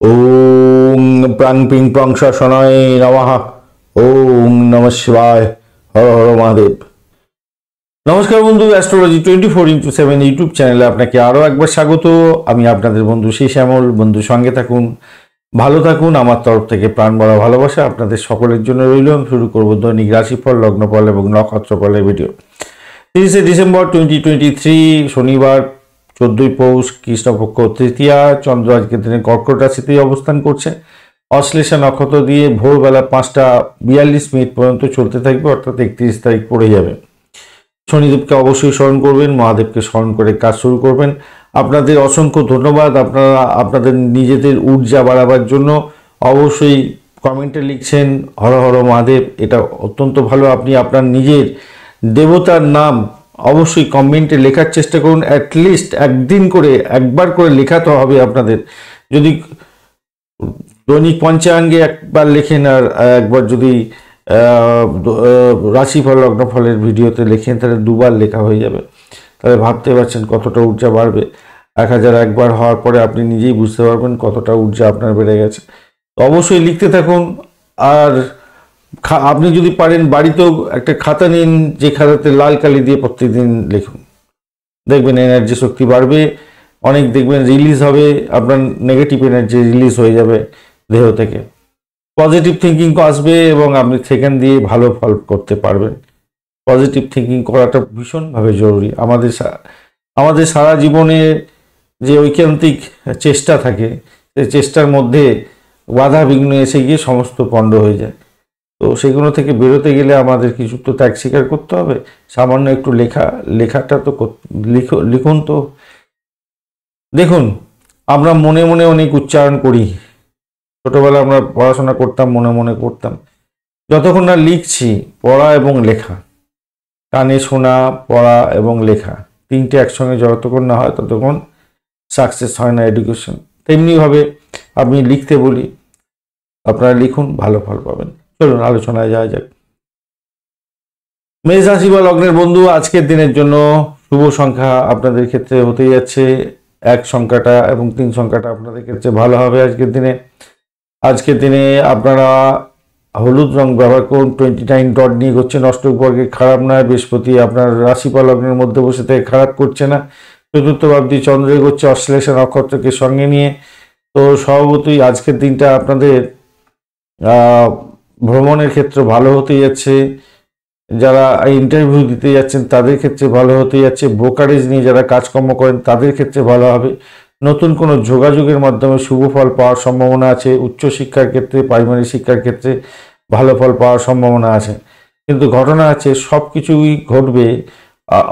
ওম প্রাং ping prong শনয় নমঃ। ওম নমঃ শিবায়। হর হর মহাদেব। নমস্কার বন্ধু, অ্যাস্ট্রোলজি 24x7 ইউটিউব চ্যানেলে আপনাকে আরও একবার স্বাগত। আমি আপনাদের বন্ধু শ্যামল। বন্ধু সঙ্গে থাকুন, ভালো থাকুন। আমার তরফ থেকে প্রাণ ভরা ভালোবাসা আপনাদের সকলের জন্য রইল। আমি শুরু করবো দৈনিক রাশিফল, লগ্নফল এবং নক্ষত্রফলের ভিডিও। 30শে ডিসেম্বর 2023 শনিবার, 14ই পৌষ, কৃষ্ণপক্ষ তৃতীয়া। চন্দ্র আজকের দিনে কর্কট রাশিতেই অবস্থান করছে। অশ্লেষা নক্ষত্র দিয়ে ভোরবেলা 5টা 42 মিনিট পর্যন্ত চলতে থাকবে, অর্থাৎ 31 তারিখ পড়ে যাবে। শনিদেবকে অবশ্যই স্মরণ করবেন, মহাদেবকে স্মরণ করে কাজ শুরু করবেন। আপনাদের অসংখ্য ধন্যবাদ। আপনারা আপনাদের নিজেদের ঊর্জা বাড়াবার জন্য অবশ্যই কমেন্টে লিখছেন হর হর মহাদেব, এটা অত্যন্ত ভালো। আপনি আপনার নিজের দেবতার নাম অবশ্যই কমেন্টে লেখার চেষ্টা করুন। অ্যাটলিস্ট একবার করে লেখাতে হবে আপনাদের। যদি দৈনিক পঞ্চাঙ্গে একবার লেখেন আর একবার যদি রাশিফল লগ্নফলের ভিডিওতে লেখেন, তাহলে দুবার লেখা হয়ে যাবে। তাহলে ভাবতে পারছেন কতটা ঊর্জা বাড়বে। 1001 হওয়ার পরে আপনি নিজেই বুঝতে পারবেন কতটা ঊর্জা আপনার বেড়ে গেছে। অবশ্যই লিখতে থাকুন। আর আপনি যদি পারেন বাড়িতেও একটা খাতা নিন, যে খাতাতে লাল কালি দিয়ে প্রত্যেকদিন লিখুন। দেখবেন এনার্জি শক্তি বাড়বে অনেক, দেখবেন রিলিজ হবে, আপনার নেগেটিভ এনার্জি রিলিজ হয়ে যাবে দেহ থেকে। পজিটিভ থিঙ্কিং আসবে এবং আপনি সেখান দিয়ে ভালো ফল করতে পারবেন। পজিটিভ থিঙ্কিং করাটা ভীষণভাবে জরুরি। আমাদের সারা জীবনে যে ঐকান্তিক চেষ্টা থাকে, সেই চেষ্টার মধ্যে বাধা বিঘ্ন এসে গিয়ে সমস্ত পণ্ড হয়ে যায়। তো সেগুলো থেকে বেরোতে গেলে আমাদের কিছু তো ত্যাগ স্বীকার করতে হবে। সামান্য একটু লেখাটা তো লিখুন। তো দেখুন, আমরা মনে মনে অনেক উচ্চারণ করি। ছোটবেলা আমরা পড়াশোনা করতাম, মনে মনে করতাম। যতক্ষণ না লিখছি, পড়া এবং লেখা, কানে শোনা, পড়া এবং লেখা, তিনটে একসঙ্গে যতক্ষণ না হয় ততক্ষণ সাকসেস হয় না এডুকেশন। তেমনিভাবে আমি লিখতে বলি, আপনারা লিখুন, ভালো ফল পাবেন। চলুন আলোচনায় যাওয়া যাক। মেষ রাশি বা লগ্নের বন্ধু, আজকের দিনের জন্য শুভ সংখ্যা আপনাদের ক্ষেত্রে হতে যাচ্ছে 1 সংখ্যাটা এবং 3 সংখ্যাটা আপনাদের ক্ষেত্রে ভালো হবে আজকের দিনে আপনারা হলুদ রং ব্যবহার করুন। 29 ডট নিয়ে করছেন অষ্টক বর্গে, খারাপ নয়। বৃহস্পতি আপনার রাশি বা লগ্নের মধ্যে বসে থেকে খারাপ করছে না। চতুর্থ ভাবটি চন্দ্রে করছে অশ্লেষা নক্ষত্রকে সঙ্গে নিয়ে। তো স্বভাবতই আজকের দিনটা আপনাদের ভ্রমণের ক্ষেত্রে ভালো হতে যাচ্ছে। যারা ইন্টারভিউ দিতে যাচ্ছেন তাদের ক্ষেত্রে ভালো হতে যাচ্ছে। ব্রোকারেজ নিয়ে যারা কাজকর্ম করেন তাদের ক্ষেত্রে ভালো হবে। নতুন কোনো যোগাযোগের মাধ্যমে শুভ ফল পাওয়ার সম্ভাবনা আছে। উচ্চশিক্ষার ক্ষেত্রে, প্রাইমারি শিক্ষার ক্ষেত্রে ভালো ফল পাওয়ার সম্ভাবনা আছে। কিন্তু ঘটনা আছে, সব কিছুই ঘটবে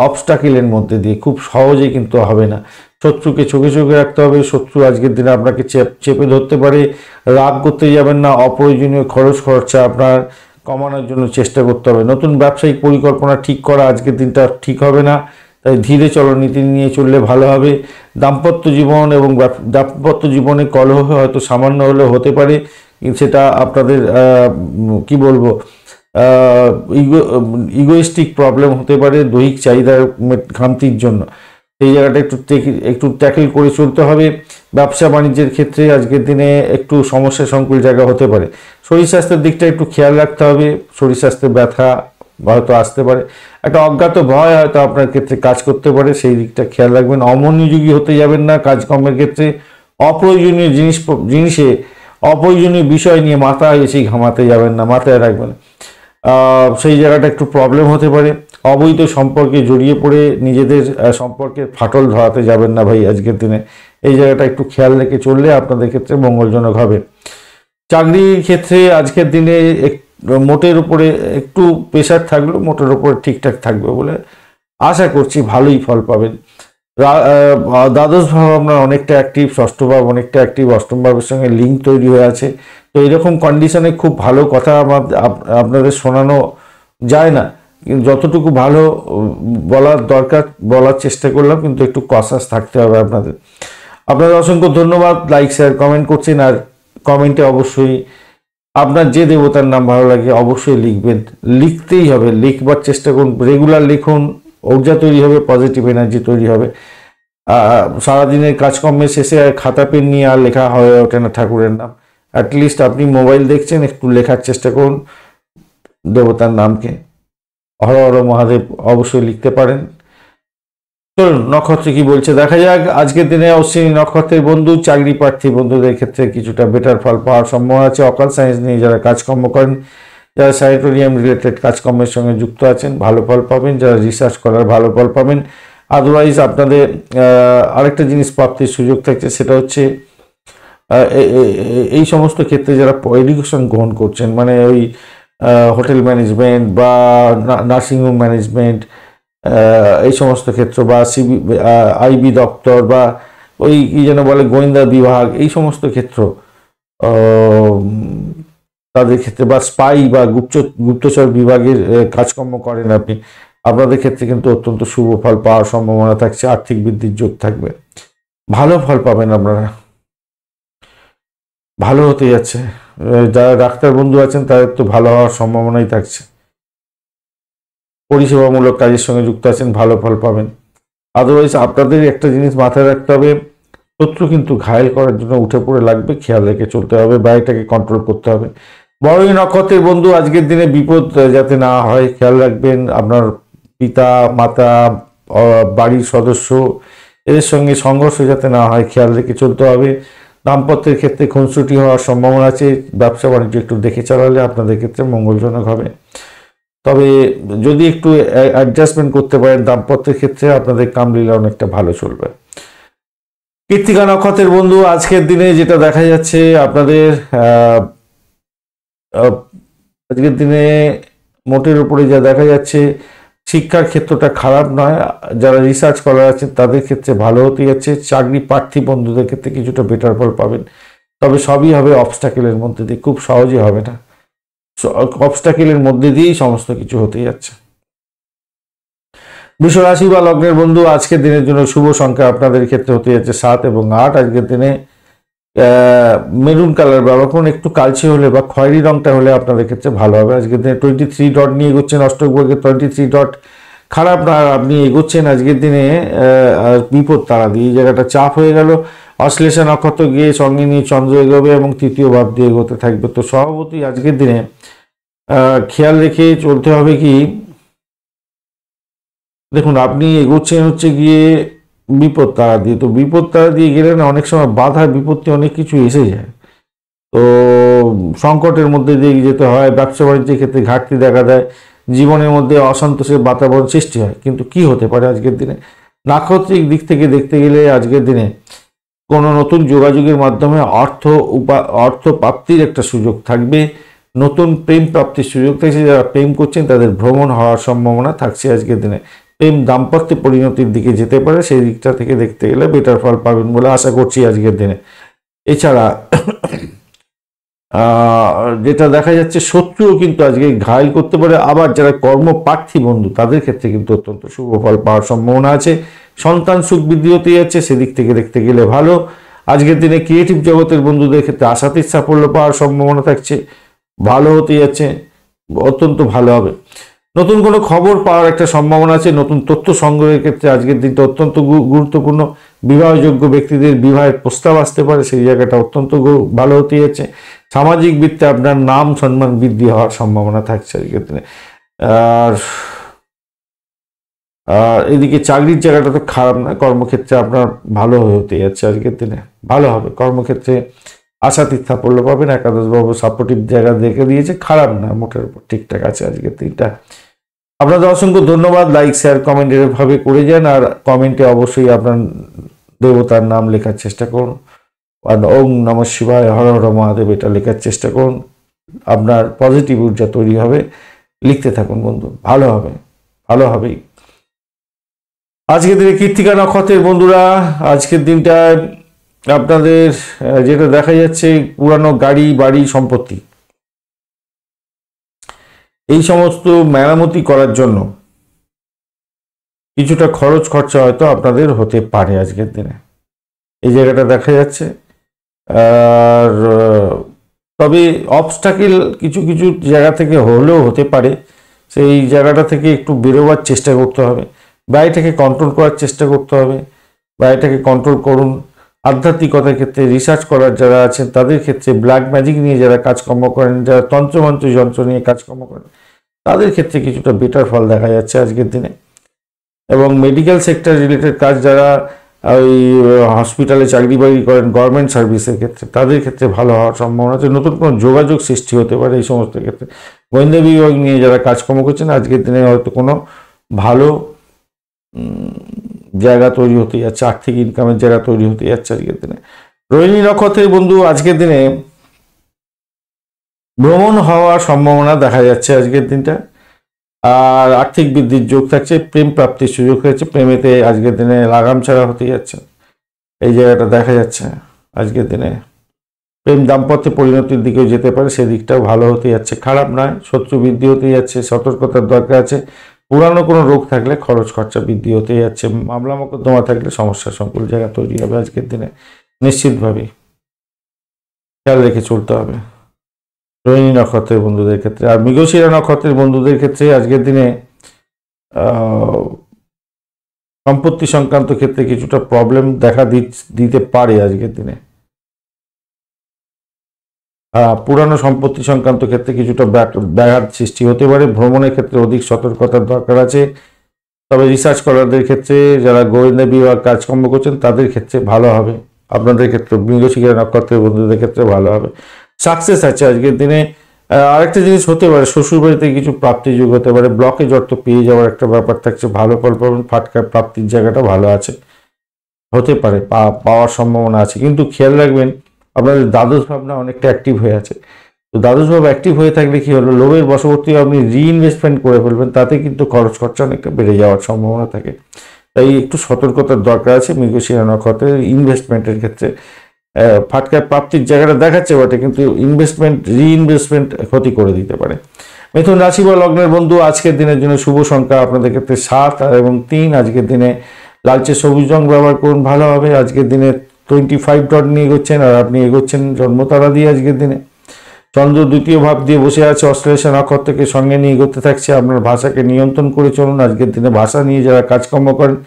অবস্টাকেলের মধ্যে দিয়ে, খুব সহজে কিন্তু হবে না। শত্রুকে চোখে চোখে রাখতে হবে। শত্রু আজকের দিনে আপনাকে চেপে ধরতে পারে। রাগ করতে যাবেন না। অপ্রয়োজনীয় খরচা আপনার কমানোর জন্য চেষ্টা করতে হবে। নতুন ব্যবসায়িক পরিকল্পনা ঠিক করা আজকের দিনটা ঠিক হবে না, তাই ধীরে চলনীতি নিয়ে চললে ভালো হবে। দাম্পত্য জীবনে কলহ হয়তো সামান্য হলেও হতে পারে, সেটা আপনাদের কি বলবো, ইগোইস্টিক প্রবলেম হতে পারে, দৈহিক চাহিদার ঘাটতির জন্য। সেই জায়গাটা একটু ট্যাকেল করে চলতে হবে। ব্যবসা বাণিজ্যের ক্ষেত্রে আজকের দিনে একটু সমস্যা সংকুল জায়গা হতে পারে। শরীর স্বাস্থ্যের দিকটা একটু খেয়াল রাখতে হবে। শরীর স্বাস্থ্যে ব্যথা হয়তো আসতে পারে, একটা অজ্ঞাত ভয় হয়তো আপনার ক্ষেত্রে কাজ করতে পারে, সেই দিকটা খেয়াল রাখবেন। অমনোযোগী হতে যাবেন না কাজকর্মের ক্ষেত্রে। অপ্রয়োজনীয় জিনিসে অপ্রয়োজনীয় বিষয় নিয়ে মাথা এসে ঘামাতে যাবেন না, মাথায় রাখবেন। সেই জায়গাটা একটু প্রবলেম হতে পারে। অবৈধ সম্পর্কে জড়িয়ে পড়ে নিজেদের সম্পর্কে ফাটল ধরাতে যাবেন না ভাই আজকের দিনে। এই জায়গাটা একটু খেয়াল রেখে চললে আপনাদের ক্ষেত্রে মঙ্গলজনক হবে। চাকরির ক্ষেত্রে আজকের দিনে মোটের উপরে একটু প্রেশার থাকলেও মোটের উপরে ঠিকঠাক থাকবে বলে আশা করছি, ভালোই ফল পাবেন। দ্বাদশ ভাব আপনার অনেকটা অ্যাক্টিভ, ষষ্ঠ ভাব অনেকটা অ্যাক্টিভ, অষ্টম ভাবের সঙ্গে লিঙ্ক তৈরি হয়ে আছে। তো এরকম কন্ডিশনে খুব ভালো কথা আপনাদের শোনানো যায় না, কিন্তু যতটুকু ভালো বলার দরকার বলার চেষ্টা করলাম, কিন্তু একটু কসাস থাকতে হবে আপনাদের। আপনাদের অসংখ্য ধন্যবাদ। লাইক শেয়ার কমেন্ট করছেন, আর কমেন্টে অবশ্যই আপনার যে দেবতার নাম ভালো লাগে অবশ্যই লিখবেন। লিখতেই হবে, লিখবার চেষ্টা করুন, রেগুলার লিখুন। ঊর্জা তৈরি হবে, পজিটিভ এনার্জি তৈরি হবে। সারাদিনের কাজকর্মের শেষে খাতা পেন নিয়ে আর লেখা হয়ে ওঠে না ঠাকুরের নাম। অ্যাটলিস্ট আপনি মোবাইল দেখছেন, একটু লেখার চেষ্টা করুন দেবতার নামকে। হর হর মহাদেব অবশ্যই লিখতে পারেন। চলুন নক্ষত্র কি বলছে দেখা যাক। আজকের দিনে অশ্বিনী নক্ষত্রের বন্ধু, চাকরি প্রার্থী বন্ধুদের ক্ষেত্রে কিছুটা বেটার ফল পাওয়ার সম্ভাবনা আছে। অকাল সায়েন্স নিয়ে যারা কাজকর্ম করেন, যারা স্যানিটোরিয়াম রিলেটেড কাজকর্মের সঙ্গে যুক্ত আছেন, ভালো ফল পাবেন। যারা রিসার্চ করার, ভালো ফল পাবেন। আদারওয়াইজ আপনাদের আরেকটা জিনিস প্রাপ্তির সুযোগ থাকছে, সেটা হচ্ছে এই সমস্ত ক্ষেত্রে যারা এডুকেশন গ্রহণ করছেন, মানে ওই হোটেল ম্যানেজমেন্ট বা নার্সিংহোম ম্যানেজমেন্ট, এই সমস্ত ক্ষেত্র, বা আইবি দপ্তর, বা ওই কি যেন বলে গোয়েন্দা বিভাগ, এই সমস্ত ক্ষেত্র তাদের ক্ষেত্রে, বা স্পাই বা গুপ্তচর বিভাগের কাজকর্ম করেন আপনি, আপনাদের ক্ষেত্রে কিন্তু অত্যন্ত শুভ ফল পাওয়ার সম্ভাবনা থাকছে। আর্থিক বৃদ্ধির যোগ থাকবে, ভালো ফল পাবেন আপনারা, ভালো হতে যাচ্ছে। যারা ডাক্তার বন্ধু আছেন তাদের তো ভালো হওয়ার সম্ভাবনাই থাকছে। পরিষেবামূলক কাজের সঙ্গে যুক্ত আছেন, ভালো ফল পাবেন। আদারওয়াইজ আপনাদের একটা জিনিস মাথায় রাখতে হবে, শত্রু কিন্তু ঘায়েল করার জন্য উঠে পড়ে লাগবে, খেয়াল রেখে চলতে হবে, বাড়িটাকে কন্ট্রোল করতে হবে। বড়ই নক্ষত্রের বন্ধু, আজকের দিনে বিপদ যাতে না হয় খেয়াল রাখবেন। আপনার পিতা মাতা, বাড়ির সদস্য, এদের সঙ্গে সংঘর্ষ যাতে না হয় খেয়াল রেখে চলতে হবে। দাম্পত্যের ক্ষেত্রে খুনসুটি হওয়ার সম্ভাবনা আছে। ব্যবসা বাণিজ্য একটু দেখে চালালে আপনাদের ক্ষেত্রে মঙ্গলজনক হবে। তবে যদি একটু অ্যাডজাস্টমেন্ট করতে পারেন দাম্পত্যের ক্ষেত্রে, আপনাদের কামলীলা অনেকটা ভালো চলবে। কৃত্তিকা নক্ষত্রের বন্ধু, আজকের দিনে যেটা দেখা যাচ্ছে আপনাদের আজকের দিনে মোটের উপরে যা দেখা যাচ্ছে, শিক্ষার ক্ষেত্রটা খারাপ নয়। যারা রিসার্চ করার আছেন তাদের ক্ষেত্রে ভালো হতে যাচ্ছে। চাকরি প্রার্থী বন্ধুদের ক্ষেত্রে কিছুটা বেটার ফল পাবেন, তবে সবই হবে অবস্টাকেলের মধ্যে দিয়ে, খুব সহজে হবে না। অবস্টাকেলের মধ্যে দিয়েই সমস্ত কিছু হতে যাচ্ছে। বৃষ রাশি বা লগ্নের বন্ধু, আজকের দিনের জন্য শুভ সংখ্যা আপনাদের ক্ষেত্রে হতে যাচ্ছে 7 এবং 8। আজকের দিনে মেরুন কালার ব্যবহার করুন, একটু কালচে হলে বা খয়েরি রংটা হলে আপনাদের ক্ষেত্রে ভালো হবে। আজকের দিনে 23 ডট নিয়ে এগোচ্ছেন, অষ্টক বর্গের 23 ডট খারাপ না, আপনি এগোচ্ছেন আজকের দিনে বিপদ তারা দিয়ে। এই জায়গাটা চাপ হয়ে গেল। অশ্লেষা নক্ষত্র গিয়ে সঙ্গে নিয়ে চন্দ্র এগোবে এবং তৃতীয় ভাব দিয়ে এগোতে থাকবে। তো স্বভাবতই আজকের দিনে খেয়াল রেখে চলতে হবে কি, দেখুন আপনি এগোচ্ছেন হচ্ছে গিয়ে বিপদ তারা দিয়ে। তো বিপদ তারা দিয়ে গেলে না অনেক সময় বাধা বিপত্তি অনেক কিছু এসে যায়, তো সংকটের মধ্যে দিয়ে যেতে হয়। ব্যবসা বাণিজ্যের ক্ষেত্রে ঘাটতি দেখা দেয়, জীবনের মধ্যে অসন্তোষের বাতাবরণ সৃষ্টি হয়। কিন্তু কি হতে পারে আজকের দিনে, নাক্ষত্রিক দিক থেকে দেখতে গেলে আজকের দিনে কোনো নতুন যোগাযোগের মাধ্যমে অর্থ প্রাপ্তির একটা সুযোগ থাকবে, নতুন প্রেম প্রাপ্তির সুযোগ থাকছে। যারা প্রেম করছেন তাদের ভ্রমণ হওয়ার সম্ভাবনা থাকছে আজকের দিনে। প্রেম দাম্পত্য পরিণতির দিকে যেতে পারে, সেই দিকটা থেকে দেখতে গেলে বেটার ফল পাবেন বলে আশা করছি আজকের দিনে। এছাড়া যেটা দেখা যাচ্ছে, শত্রুও কিন্তু আজকে ঘায়েল করতে পারে। আবার যারা কর্মপ্রার্থী বন্ধু তাদের ক্ষেত্রে কিন্তু অত্যন্ত শুভ ফল পাওয়ার সম্ভাবনা আছে। সন্তান সুখ বৃদ্ধি হতে যাচ্ছে, সেদিক থেকে দেখতে গেলে ভালো। আজকের দিনে ক্রিয়েটিভ জগতের বন্ধুদের ক্ষেত্রে আশাতীত সাফল্য পাওয়ার সম্ভাবনা থাকছে, ভালো হতে যাচ্ছে, অত্যন্ত ভালো হবে। নতুন কোনো খবর পাওয়ার একটা সম্ভাবনা আছে। নতুন তথ্য সংগ্রহের ক্ষেত্রে আজকের দিনটা অত্যন্ত গুরুত্বপূর্ণ। বিবাহযোগ্য ব্যক্তিদের বিবাহের প্রস্তাব আসতে পারে, সেই জায়গাটা অত্যন্ত ভালো হতে যাচ্ছে। সামাজিক বৃত্তে আপনার নাম সম্মান বৃদ্ধি হওয়ার সম্ভাবনা থাকছে আজকের দিনে। আর এদিকে চাকরির জায়গাটা তো খারাপ না, কর্মক্ষেত্রে আপনার ভালো হতে যাচ্ছে আজকের দিনে, ভালো হবে। কর্মক্ষেত্রে আশাতীত সাফল্য পাবেন। একাদশবাবু সাপোর্টিভ জায়গা দেখে দিয়েছে, খারাপ না, মোটের উপর ঠিকঠাক আছে আজকের দিনটা। আপনাদের অসংখ্য ধন্যবাদ। লাইক শেয়ার কমেন্ট এভাবে করে যান, আর কমেন্টে অবশ্যই আপনার দেবতার নাম লেখার চেষ্টা করুন। আর ওম নমঃ শিবায়, হর হর মহাদেব এটা লেখার চেষ্টা করুন। আপনার পজিটিভ ঊর্জা তৈরি হবে। লিখতে থাকুন বন্ধু, ভালো হবে, ভালো হবেই। আজকের দিনে কৃত্তিকা নক্ষত্রের বন্ধুরা, আজকের দিনটায় আপনাদের যেটা দেখা যাচ্ছে, পুরানো গাড়ি বাড়ি সম্পত্তি এই সমস্ত মেরামতি করার জন্য কিছুটা খরচ খরচা হয়তো আপনাদের হতে পারে আজকের দিনে, এই জায়গাটা দেখা যাচ্ছে। আর তবে অবস্টাকেল কিছু কিছু জায়গা থেকে হলেও হতে পারে, সেই জায়গাটা থেকে একটু বেরোবার চেষ্টা করতে হবে, ব্যয়টাকে কন্ট্রোল করার চেষ্টা করতে হবে। বা এটাকে কন্ট্রোল করুন। আধ্যাত্মিকতার ক্ষেত্রে রিসার্চ করার যারা আছেন তাদের ক্ষেত্রে, ব্ল্যাক ম্যাজিক নিয়ে যারা কাজকর্ম করেন, যারা তন্ত্রমন্ত্র যন্ত্র নিয়ে কাজকর্ম করেন, তাদের ক্ষেত্রে কিছুটা বেটার ফল দেখা যাচ্ছে আজকের দিনে। এবং মেডিকেল সেক্টর রিলেটেড কাজ যারা ওই হসপিটালে চাকরি বাকরি করেন, গভর্নমেন্ট সার্ভিসের ক্ষেত্রে, তাদের ক্ষেত্রে ভালো হওয়ার সম্ভাবনা আছে। নতুন কোনো যোগাযোগ সৃষ্টি হতে পারে এই সমস্ত ক্ষেত্রে। গোয়েন্দা বিভাগ নিয়ে যারা কাজকর্ম করছেন আজকের দিনে হয়তো কোনো ভালো জায়গা তৈরি হতে যাচ্ছে, আর্থিক ইনকামের জায়গা তৈরি হতে যাচ্ছে আজকের দিনে। রোহিণী নক্ষত্রের বন্ধু আজকের দিনে ভ্রমণ হওয়ার সম্ভাবনা দেখা যাচ্ছে আজকের দিনটা। আর আর্থিক বৃদ্ধির যোগ থাকছে, প্রেম প্রাপ্তির সুযোগ থাকছে, প্রেমেতে আজকের দিনে লাগাম ছাড়া হতে যাচ্ছে, এই জায়গাটা দেখা যাচ্ছে আজকের দিনে। প্রেম দাম্পত্য পরিণতির দিকেও যেতে পারে, সেদিকটাও ভালো হতে যাচ্ছে, খারাপ নয়। শত্রু বৃদ্ধি হতে যাচ্ছে, সতর্কতার দরকার আছে। পুরানো কোনো রোগ থাকলে খরচ খরচা বৃদ্ধি হতে যাচ্ছে, মামলা মোকদ্দমা থাকলে সমস্যা সংকুল জায়গা তৈরি হবে আজকের দিনে, নিশ্চিতভাবেই খেয়াল রেখে চলতে হবে রোহিণী নক্ষত্রের বন্ধুদের ক্ষেত্রে। আর মৃগশিরা নক্ষত্রের বন্ধুদের ক্ষেত্রে আজকের দিনে সম্পত্তি সংক্রান্ত ক্ষেত্রে কিছুটা প্রবলেম দেখা দিতে পারে আজকের দিনে। পুরানো সম্পত্তি সংক্রান্ত ক্ষেত্রে কিছুটা ব্যাঘাত সৃষ্টি হতে পারে। ভ্রমণের ক্ষেত্রে অধিক সতর্কতার দরকার আছে। তবে রিসার্চ করারদের ক্ষেত্রে, যারা গোয়েন্দা বিভাগ কাজকর্ম করছেন তাদের ক্ষেত্রে ভালো হবে। আপনাদের ক্ষেত্রে, মৃগশিরা নক্ষত্রের বন্ধুদের ক্ষেত্রে ভালো হবে, সাকসেস আছে আজকের দিনে। আরেকটা জিনিস হতে পারে, শ্বশুরবাড়িতে কিছু প্রাপ্তি যোগ হতে পারে, ব্লকেজ অর্থ পেয়ে যাওয়ার একটা ব্যাপার থাকছে, ভালো ফল পাবেন, ফাটকা প্রাপ্তির জায়গাটা ভালো আছে, হতে পারে, পাওয়ার সম্ভাবনা আছে। কিন্তু খেয়াল রাখবেন আপনাদের দ্বাদশ ভাবনা অনেকটা অ্যাক্টিভ হয়ে আছে। তো দ্বাদশ ভাব অ্যাক্টিভ হয়ে থাকলে কি হলো, লোভের বশবর্তী আপনি রিইনভেস্টমেন্ট করে ফেলবেন, তাতে কিন্তু খরচ খরচা অনেকটা বেড়ে যাওয়ার সম্ভাবনা থাকে। তাই একটু সতর্কতার দরকার আছে মৃগশিরা নক্ষত্রের ইনভেস্টমেন্টের ক্ষেত্রে। ফাটকা প্রাপ্তির জায়গাটা দেখাচ্ছে বটে, কিন্তু রিইনভেস্টমেন্ট ক্ষতি করে দিতে পারে। মিথুন রাশি বা লগ্নের বন্ধু আজকের দিনের জন্য শুভ সংখ্যা আপনাদের ক্ষেত্রে 7 এবং 3। আজকের দিনে লালচে সবুজ রং ব্যবহার করুন, ভালো হবে। আজকের দিনে 25 ডট নিয়ে এগোচ্ছেন, আর আপনি এগোচ্ছেন জন্মতারা দিয়ে আজকের দিনে। চন্দ্র দ্বিতীয় ভাব দিয়ে বসে আছে, অশ্লেষা নক্ষত্রকে সঙ্গে নিয়ে এগোতে থাকছে। আপনার ভাষাকে নিয়ন্ত্রণ করে চলুন আজকের দিনে। ভাষা নিয়ে যারা কাজকর্ম করেন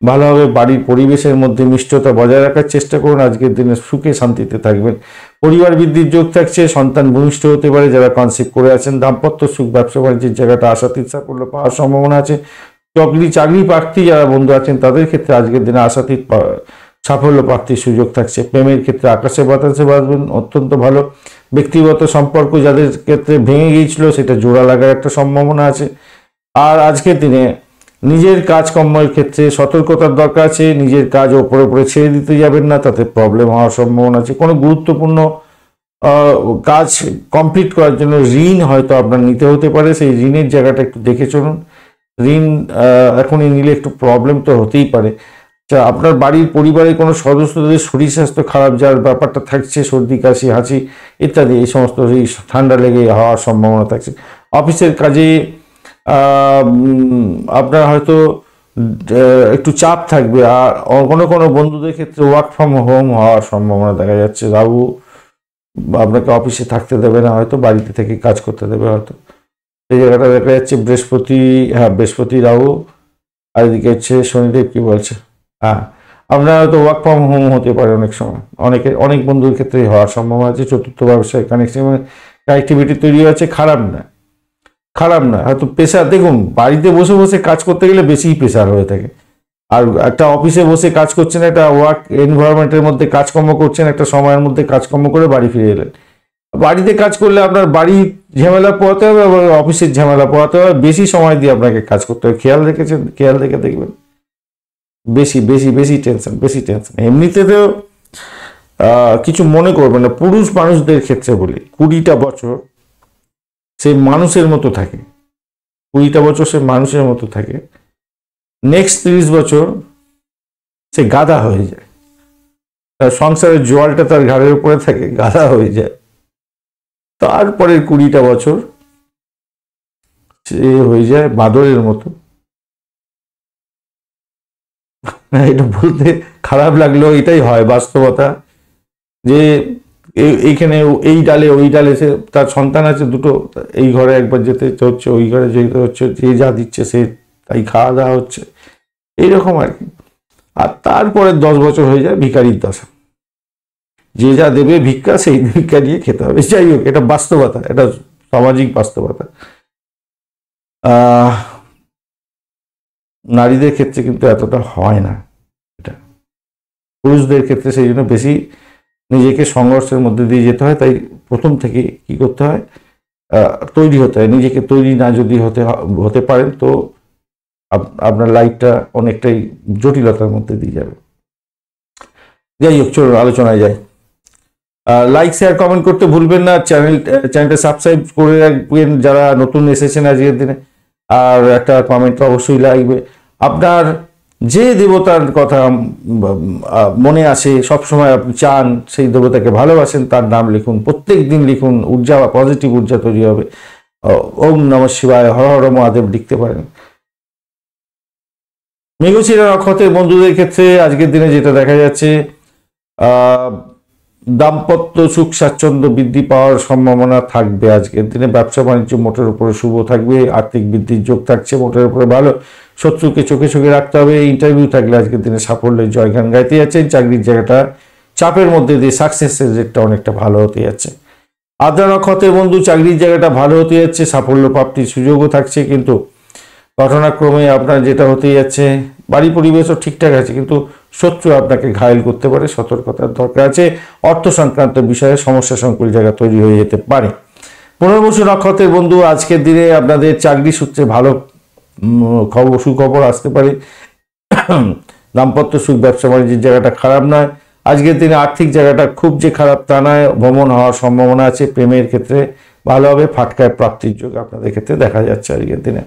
ভালোভাবে, বাড়ির পরিবেশের মধ্যে মিষ্টতা বজায় রাখার চেষ্টা করুন। আজকের দিনে সুখে শান্তিতে থাকবেন। পরিবার বৃদ্ধির যোগ থাকছে, সন্তান ভূমিষ্ঠ হতে পারে যারা কনসেপ্ট করে আছেন। দাম্পত্য সুখ, ব্যবসা বাণিজ্যের জায়গাটা আশাতীত সাফল্য পাওয়ার সম্ভাবনা আছে। চাকরি প্রার্থী যারা বন্ধু আছেন তাদের ক্ষেত্রে আজকের দিনে আশাতীত সাফল্য প্রাপ্তির সুযোগ থাকছে। প্রেমের ক্ষেত্রে আকাশে বাতাসে বাঁচবেন, অত্যন্ত ভালো। ব্যক্তিগত সম্পর্ক যাদের ক্ষেত্রে ভেঙে গিয়েছিল সেটা জোড়া লাগার একটা সম্ভাবনা আছে। আর আজকের দিনে নিজের কাজকর্মের ক্ষেত্রে সতর্কতার দরকার আছে। নিজের কাজ ওপরে ছেড়ে দিতে যাবেন না, তাতে প্রবলেম হওয়ার সম্ভাবনা আছে। কোনো গুরুত্বপূর্ণ কাজ কমপ্লিট করার জন্য ঋণ হয়তো আপনার নিতে হতে পারে, সেই ঋণের জায়গাটা একটু দেখে চলুন। ঋণ এখনই নিলে একটু প্রবলেম তো হতেই পারে। আপনার বাড়ির পরিবারের কোনো সদস্যদের শরীর স্বাস্থ্য খারাপ যার ব্যাপারটা থাকছে, সর্দি কাশি হাঁচি ইত্যাদি, এই সমস্ত ঠান্ডা লেগে হওয়ার সম্ভাবনা থাকছে। অফিসের কাজে আপনার হয়তো একটু চাপ থাকবে। আর কোনো বন্ধুদের ক্ষেত্রে ওয়ার্ক ফ্রম হোম হওয়ার সম্ভাবনা দেখা যাচ্ছে। রাহু আপনাকে অফিসে থাকতে দেবে না, হয়তো বাড়িতে থেকে কাজ করতে দেবে হয়তো, এই জায়গাটা দেখা যাচ্ছে। বৃহস্পতি রাহু, আর এদিকে হচ্ছে শনিদেব কি বলছে, আপনার হয়তো ওয়ার্ক ফ্রম হোম হতে পারে অনেক সময়, অনেক বন্ধুর ক্ষেত্রে হওয়ার সম্ভাবনা আছে। চতুর্থ ব্যবসায় কানেক্টিভিটি তৈরি হয়েছে, খারাপ না। হয়তো প্রেশার, দেখুন বাড়িতে বসে বসে কাজ করতে গেলে বেশিই প্রেশার হয়ে থাকে। আর একটা অফিসে বসে কাজ করছেন, একটা ওয়ার্ক এনভায়রনমেন্টের মধ্যে কাজকর্ম করছেন, একটা সময়ের মধ্যে কাজকর্ম করে বাড়ি ফিরে এলেন। বাড়িতে কাজ করলে আপনার বাড়ির ঝামেলা পোহাতে হবে, আবার অফিসের ঝামেলা পোহাতে হবে, বেশি সময় দিয়ে আপনাকে কাজ করতে হবে। খেয়াল রেখে দেখবেন, বেশি টেনশন। এমনিতে তো কিছু মনে করবেন না। পুরুষ মানুষদের ক্ষেত্রে বলি, 20টা বছর সে মানুষের মতো থাকে, 20টা বছর সে মানুষের মতো থাকে। নেক্সট 30 বছর সে গাধা হয়ে যায়, তার সংসারের জোয়ালটা তার ঘাড়ের উপরে থাকে, গাধা হয়ে যায়। তারপরের 20টা বছর সে হয়ে যায় বাদরের মতো। এটা বলতে খারাপ লাগলেও এটাই হয় বাস্তবতা, যে এইখানে এই ডালে ওই ডালে সে, তার সন্তান আছে দুটো, এই ঘরে একবার যেতে হচ্ছে, ওই ঘরে যেতে হচ্ছে, যে যা দিচ্ছে সে তাই খাওয়া দাওয়া হচ্ছে, এইরকম আর কি। আর তারপরে 10 বছর হয়ে যায় ভিখারির দশা, যে যা দেবে ভিক্ষা সেই ভিক্ষা নিয়ে খেতে হবে। যাই হোক, এটা বাস্তবতা, এটা সামাজিক বাস্তবতা। নারীদের ক্ষেত্রে কিন্তু এতটা হয় না, এটা পুরুষদের ক্ষেত্রে সেই জন্য বেশি নিজেকে সংঘর্ষের মধ্যে দিয়ে যেতে হয়। তাই প্রথম থেকে কি করতে হয়, তৈরি হতে হয়। নিজেকে তৈরি না যদি হতে পারেন তো আপনার লাইফটা অনেকটাই জটিলতার মধ্যে দিয়ে যাবে। যাই হোক, চলুন আলোচনায় যাই। লাইক শেয়ার কমেন্ট করতে ভুলবেন না, চ্যানেলটা সাবস্ক্রাইব করে রাখবেন যারা নতুন এসেছেন আজকের দিনে, আর একটা কমেন্ট অবশ্যই লাগবে। আপনার যে দেবতার কথা মনে আসে, সবসময় আপনি চান সেই দেবতাকে ভালোবাসেন, তার নাম লিখুন, প্রত্যেক দিন লিখুন, ঊর্জা বা পজিটিভ ঊর্জা তৈরি হবে। ওম নমঃ শিবায়, হর হর মহাদেব লিখতে পারেন। মৃগশিরা নক্ষত্রের বন্ধুদের ক্ষেত্রে আজকের দিনে যেটা দেখা যাচ্ছে, দাম্পত্য সুখ স্বাচ্ছন্দ্য বৃদ্ধি পাওয়ার সম্ভাবনা থাকবে আজকের দিনে। ব্যবসা বাণিজ্য মোটের উপরে শুভ থাকবে, আর্থিক বৃদ্ধির যোগ থাকছে মোটের উপরে ভালো। শত্রুকে চোখে চোখে রাখতে হবে। ইন্টারভিউ থাকলে আজকের দিনে সাফল্যের জয়গান গাইতে যাচ্ছেন। চাকরির জায়গাটা চাপের মধ্যে দিয়ে সাকসেসের রেটটা অনেকটা ভালো হতে যাচ্ছে। আদ্রা নক্ষত্রের বন্ধু, চাকরির জায়গাটা ভালো হতে যাচ্ছে, সাফল্য প্রাপ্তির সুযোগও থাকছে, কিন্তু ঘটনাক্রমে আপনার যেটা হতে যাচ্ছে, বাড়ি পরিবেশও ঠিকঠাক আছে, কিন্তু শত্রু আপনাকে ঘায়েল করতে পারে, সতর্কতার দরকার আছে। অর্থ সংক্রান্ত বিষয়ে সমস্যা সংকুল জায়গা তৈরি হয়ে যেতে পারে। পুনর্বসু নক্ষত্রের বন্ধু, আজকের দিনে আপনাদের চাকরি সূত্রে ভালো সুখবর আসতে পারে। দাম্পত্য সুখ, ব্যবসা বাণিজ্যের জায়গাটা খারাপ নয়। আজকের দিনে আর্থিক জায়গাটা খুব যে খারাপ তা নয়, ভ্রমণ হওয়ার সম্ভাবনা আছে। প্রেমের ক্ষেত্রে ভালো হবে, ফাটকায় প্রাপ্তির যোগ আপনাদের ক্ষেত্রে দেখা যাচ্ছে আজকের দিনে।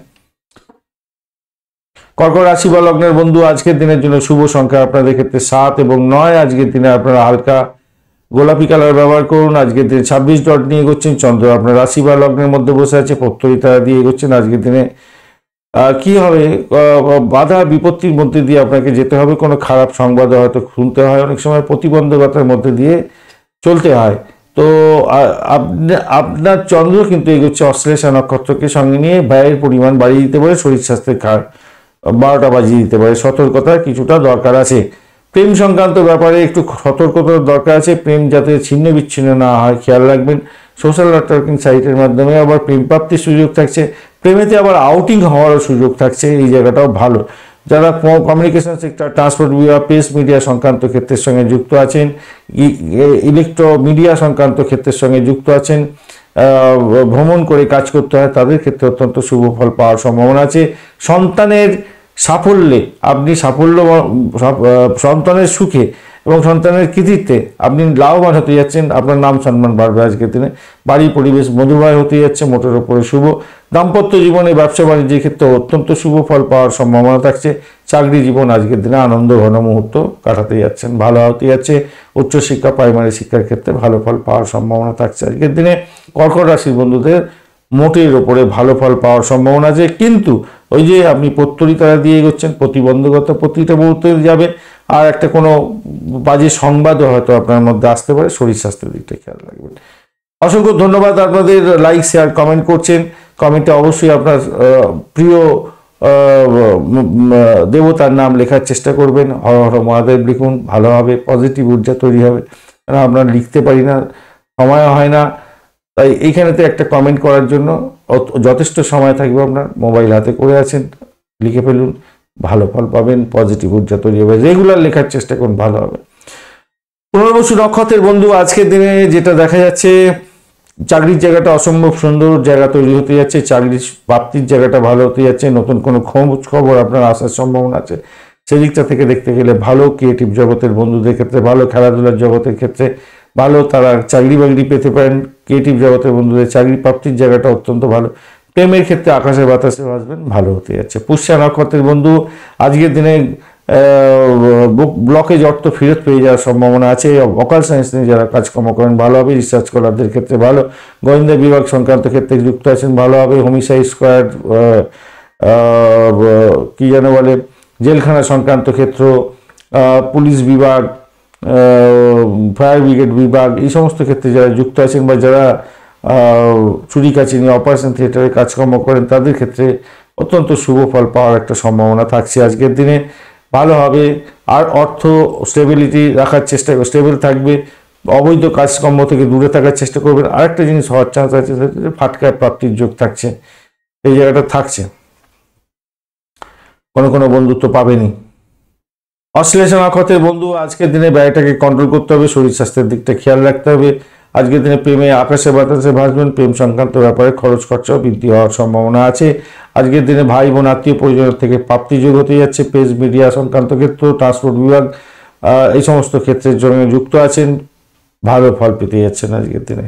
কর্কট রাশি বা লগ্নের বন্ধু, আজকের দিনের জন্য শুভ সংখ্যা আপনাদের ক্ষেত্রে 7 এবং 9। আজকের দিনে আপনারা হালকা গোলাপি কালার ব্যবহার করুন। আজকের দিনে 26 ডট নিয়ে এগোচ্ছেন। চন্দ্র আপনার রাশি বা লগ্নের মধ্যে বসে আছে, প্রত্যয়ী তারা দিয়ে এগোচ্ছেন। আজকের দিনে কি হবে, বাধা বিপত্তির মধ্যে দিয়ে আপনাকে যেতে হবে। কোনো খারাপ সংবাদ হয়তো শুনতে হয়, অনেক সময় প্রতিবন্ধকতার মধ্যে দিয়ে চলতে হয়। তো আপনার চন্দ্র কিন্তু এগোচ্ছে অশ্লেষা নক্ষত্রকে সঙ্গে নিয়ে, ব্যয়ের পরিমাণ বাড়িয়ে দিতে পারে, শরীর স্বাস্থ্যের 12টা বাজিয়ে দিতে পারে। সতর্কতার কিছুটা দরকার আছে। প্রেম সংক্রান্ত ব্যাপারে একটু সতর্কতার দরকার আছে। প্রেম যাতে ছিন্ন বিচ্ছিন্ন না হয় খেয়াল রাখবেন। সোশ্যাল নেটওয়ার্কিং সাইটের মাধ্যমে আবার প্রেম প্রাপ্তির সুযোগ থাকছে। প্রেমেতে আবার আউটিং হওয়ারও সুযোগ থাকছে, এই জায়গাটাও ভালো। যারা কমিউনিকেশন সেক্টর, ট্রান্সপোর্ট বিভাগ, প্রেস মিডিয়া সংক্রান্ত ক্ষেত্রের সঙ্গে যুক্ত আছেন, ইলেকট্রো মিডিয়া সংক্রান্ত ক্ষেত্রের সঙ্গে যুক্ত আছেন, ভ্রমণ করে কাজ করতে হয়, তাদের ক্ষেত্রে অত্যন্ত শুভ ফল পাওয়ার সম্ভাবনা আছে। সন্তানের সাফল্যে আপনি সন্তানের সুখে এবং সন্তানের কৃতিত্বে আপনি লাভবান হতে যাচ্ছেন। আপনার নাম সম্মান বাড়বে আজকের দিনে। বাড়ি পরিবেশ মধুময় হতে যাচ্ছে, মোটের উপরে শুভ। দাম্পত্য জীবনে, ব্যবসা বাণিজ্যের ক্ষেত্রে অত্যন্ত শুভ ফল পাওয়ার সম্ভাবনা থাকছে। চাকরি জীবন আজকের দিনে আনন্দ ঘন মুহূর্ত কাটাতে যাচ্ছেন, ভালো হতে যাচ্ছে। উচ্চশিক্ষা, প্রাইমারি শিক্ষার ক্ষেত্রে ভালো ফল পাওয়ার সম্ভাবনা থাকছে আজকের দিনে। কর্কট রাশির বন্ধুদের মোটের ওপরে ভালো ফল পাওয়ার সম্ভাবনা আছে, কিন্তু ওই যে আপনি প্রত্যয়ী তারা দিয়ে এগোচ্ছেন, প্রতিবন্ধকতা প্রতিটা মুহূর্তে যাবে। আর একটা কোনো বাজে সংবাদও হয়তো আপনার মধ্যে আসতে পারে, শরীর স্বাস্থ্যের দিকটা খেয়াল রাখবেন। অসংখ্য ধন্যবাদ আপনাদের লাইক শেয়ার কমেন্ট করছেন। কমেন্টে অবশ্যই আপনার প্রিয় দেবতার নাম লেখার চেষ্টা করবেন। হর হর মহাদেব লিখুন, ভালো হবে, পজিটিভ ঊর্জা তৈরি হবে। কারণ আমরা লিখতে পারি না, সময় হয় না, তাই এইখানেতে একটা কমেন্ট করার জন্য যথেষ্ট সময় থাকবে। আপনার মোবাইল হাতে করে আছেন, লিখে ফেলুন, ভালো ফল পাবেন, পজিটিভ ঊর্জা তৈরি হবে। রেগুলার লেখার চেষ্টা করুন, ভালো হবে। পুনর্বসু নক্ষত্রের বন্ধু, আজকের দিনে যেটা দেখা যাচ্ছে, চাকরির জায়গাটা অসম্ভব সুন্দর জায়গা তৈরি হতে যাচ্ছে। চাকরির প্রাপ্তির জায়গাটা ভালো হতে যাচ্ছে। নতুন কোনো খবর আপনার আসার সম্ভাবনা আছে। সেদিকটা থেকে দেখতে গেলে ভালো। ক্রিয়েটিভ জগতের বন্ধুদের ক্ষেত্রে ভালো, খেলাধুলার জগতের ক্ষেত্রে ভালো, তারা চাকরি বাকরি পেতে পারেন। ক্রিয়েটিভ জগতের বন্ধুদের চাকরি প্রাপ্তির জায়গাটা অত্যন্ত ভালো। প্রেমের ক্ষেত্রে আকাশে বাতাসে ভাসবেন, ভালো হতে যাচ্ছে। পুষ্যা নক্ষত্রের বন্ধু, আজকের দিনে ব্লকেজ অর্থ ফেরত পেয়ে যাওয়ার সম্ভাবনা আছে। ভোকাল সায়েন্স নিয়ে যারা কাজকর্ম করেন ভালো হবে। রিসার্চ স্কলারদের ক্ষেত্রে ভালো। গোয়েন্দা বিভাগ সংক্রান্ত ক্ষেত্রে যুক্ত আছেন, ভালো হবে। হোমিসাইড স্কোয়াড, কি যেন বলে, জেলখানা সংক্রান্ত ক্ষেত্র, পুলিশ বিভাগ, ফায়ার ব্রিগেড বিভাগ, এই সমস্ত ক্ষেত্রে যারা যুক্ত আছেন বা যারা চুরি কাচিনি, অপারেশন থিয়েটারে কাজকর্ম করেন, তাদের ক্ষেত্রে অত্যন্ত শুভ ফল পাওয়ার একটা সম্ভাবনা থাকছে আজকের দিনে। ভালো হবে। আর অর্থ স্টেবিলিটি রাখার চেষ্টা স্টেবল থাকবে, অবৈধ কাজকর্ম থেকে দূরে থাকার চেষ্টা করবেন। আরেকটা জিনিস হওয়ার চান্স আছে, ফাটকায় প্রাপ্তির যোগ থাকছে, এই জায়গাটা থাকছে, কোনো বন্ধুত্ব পাবেনি। অশ্লেষা নক্ষত্রের বন্ধু আজকের দিনে ব্যয়টাকে কন্ট্রোল করতে হবে, শরীর স্বাস্থ্যের দিকটা খেয়াল রাখতে হবে। আজকের দিনে প্রেমে আকাশে বাতাসে ভাসবেন, প্রেম সংক্রান্ত ব্যাপারে খরচ খরচা বৃদ্ধি হওয়ার সম্ভাবনা আছে। আজকের দিনে ভাই বোন আত্মীয় পরিজনের থেকে প্রাপ্তি যোগ হতে যাচ্ছে। প্রেস মিডিয়া সংক্রান্ত ক্ষেত্র, ট্রান্সপোর্ট বিভাগ, এই সমস্ত ক্ষেত্রের জন্য যুক্ত আছেন, ভালো ফল পেতে যাচ্ছেন আজকের দিনে।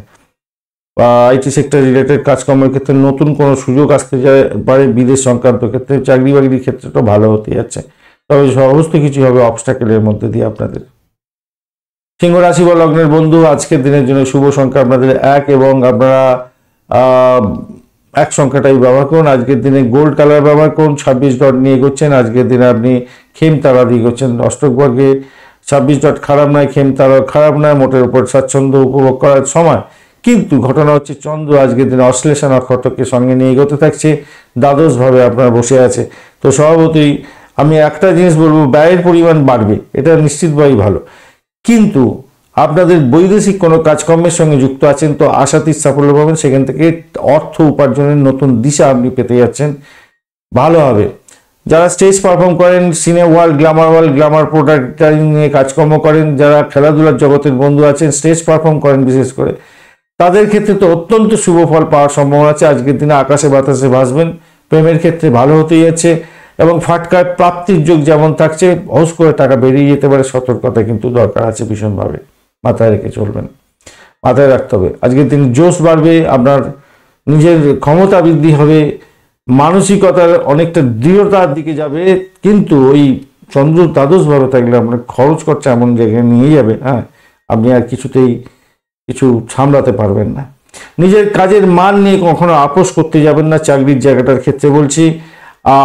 আইটি সেক্টর রিলেটেড কাজকর্মের ক্ষেত্রে নতুন কোনো সুযোগ আসতে পারে। বিদেশ সংক্রান্ত ক্ষেত্রে, চাকরি বাকরির ক্ষেত্রেটা ভালো হতে যাচ্ছে, তবে সমস্ত কিছু হবে অবস্টাকেলের মধ্যে দিয়ে আপনাদের। সিংহ রাশি বা লগ্নের বন্ধু আজকের দিনের জন্য শুভ সংখ্যা আপনাদের 1 এবং আপনারা 1 সংখ্যাটাই ব্যবহার করুন। আজকের দিনে গোল্ড কালার ব্যবহার করুন, 26 ডট নিয়ে এগোচ্ছেন। আজকের দিনে আপনি খেম তারা দিয়ে এগোচ্ছেন। অষ্টক বর্গে 26 ডট খারাপ নয়, খেম তারা খারাপ নয়, মোটের উপর স্বাচ্ছন্দ্য উপভোগ করার সময়। কিন্তু ঘটনা হচ্ছে চন্দ্র আজকের দিনে অশ্লেষা নক্ষত্রকে সঙ্গে নিয়ে এগোতে থাকছে, দ্বাদশভাবে আপনার বসে আছে। তো স্বভাবতই আমি একটা জিনিস বলবো, ব্যয়ের পরিমাণ বাড়বে, এটা নিশ্চিতভাবেই ভালো। কিন্তু আপনাদের বৈদেশিক কোনো কাজকর্মের সঙ্গে যুক্ত আছেন তো আশাতীত সাফল্য পাবেন, সেখান থেকে অর্থ উপার্জনের নতুন দিশা আপনি পেতে যাচ্ছেন, ভালো হবে। যারা স্টেজ পারফর্ম করেন, সিনে ওয়ার্ল্ড, গ্ল্যামার প্রোডাক্টারিং নিয়ে কাজকর্ম করেন, যারা খেলাধুলার জগতের বন্ধু আছেন, স্টেজ পারফর্ম করেন বিশেষ করে, তাদের ক্ষেত্রে তো অত্যন্ত শুভ ফল পাওয়ার সম্ভাবনা আছে। আজকের দিনে আকাশে বাতাসে ভাসবেন, প্রেমের ক্ষেত্রে ভালো হতে যাচ্ছে এবং ফাটকায় প্রাপ্তির যোগ যেমন থাকছে, হস করে টাকা বেরিয়ে যেতে পারে, সতর্কতা কিন্তু দরকার আছে ভীষণভাবে, মাথায় রেখে চলবেন, মাথায় রাখতে হবে। আজকের দিন জোশ বাড়বে, আপনার নিজের ক্ষমতা বৃদ্ধি হবে, মানসিকতার অনেকটা দৃঢ়তার দিকে যাবে। কিন্তু ওই চন্দ্র দ্বাদশভাবে থাকলে আপনার খরচ খরচা এমন জায়গায় নিয়ে যাবে, হ্যাঁ, আপনি আর কিছুতেই কিছু সামলাতে পারবেন না। নিজের কাজের মান নিয়ে কখনো আপোষ করতে যাবেন না, চাকরির জায়গাটার ক্ষেত্রে বলছি,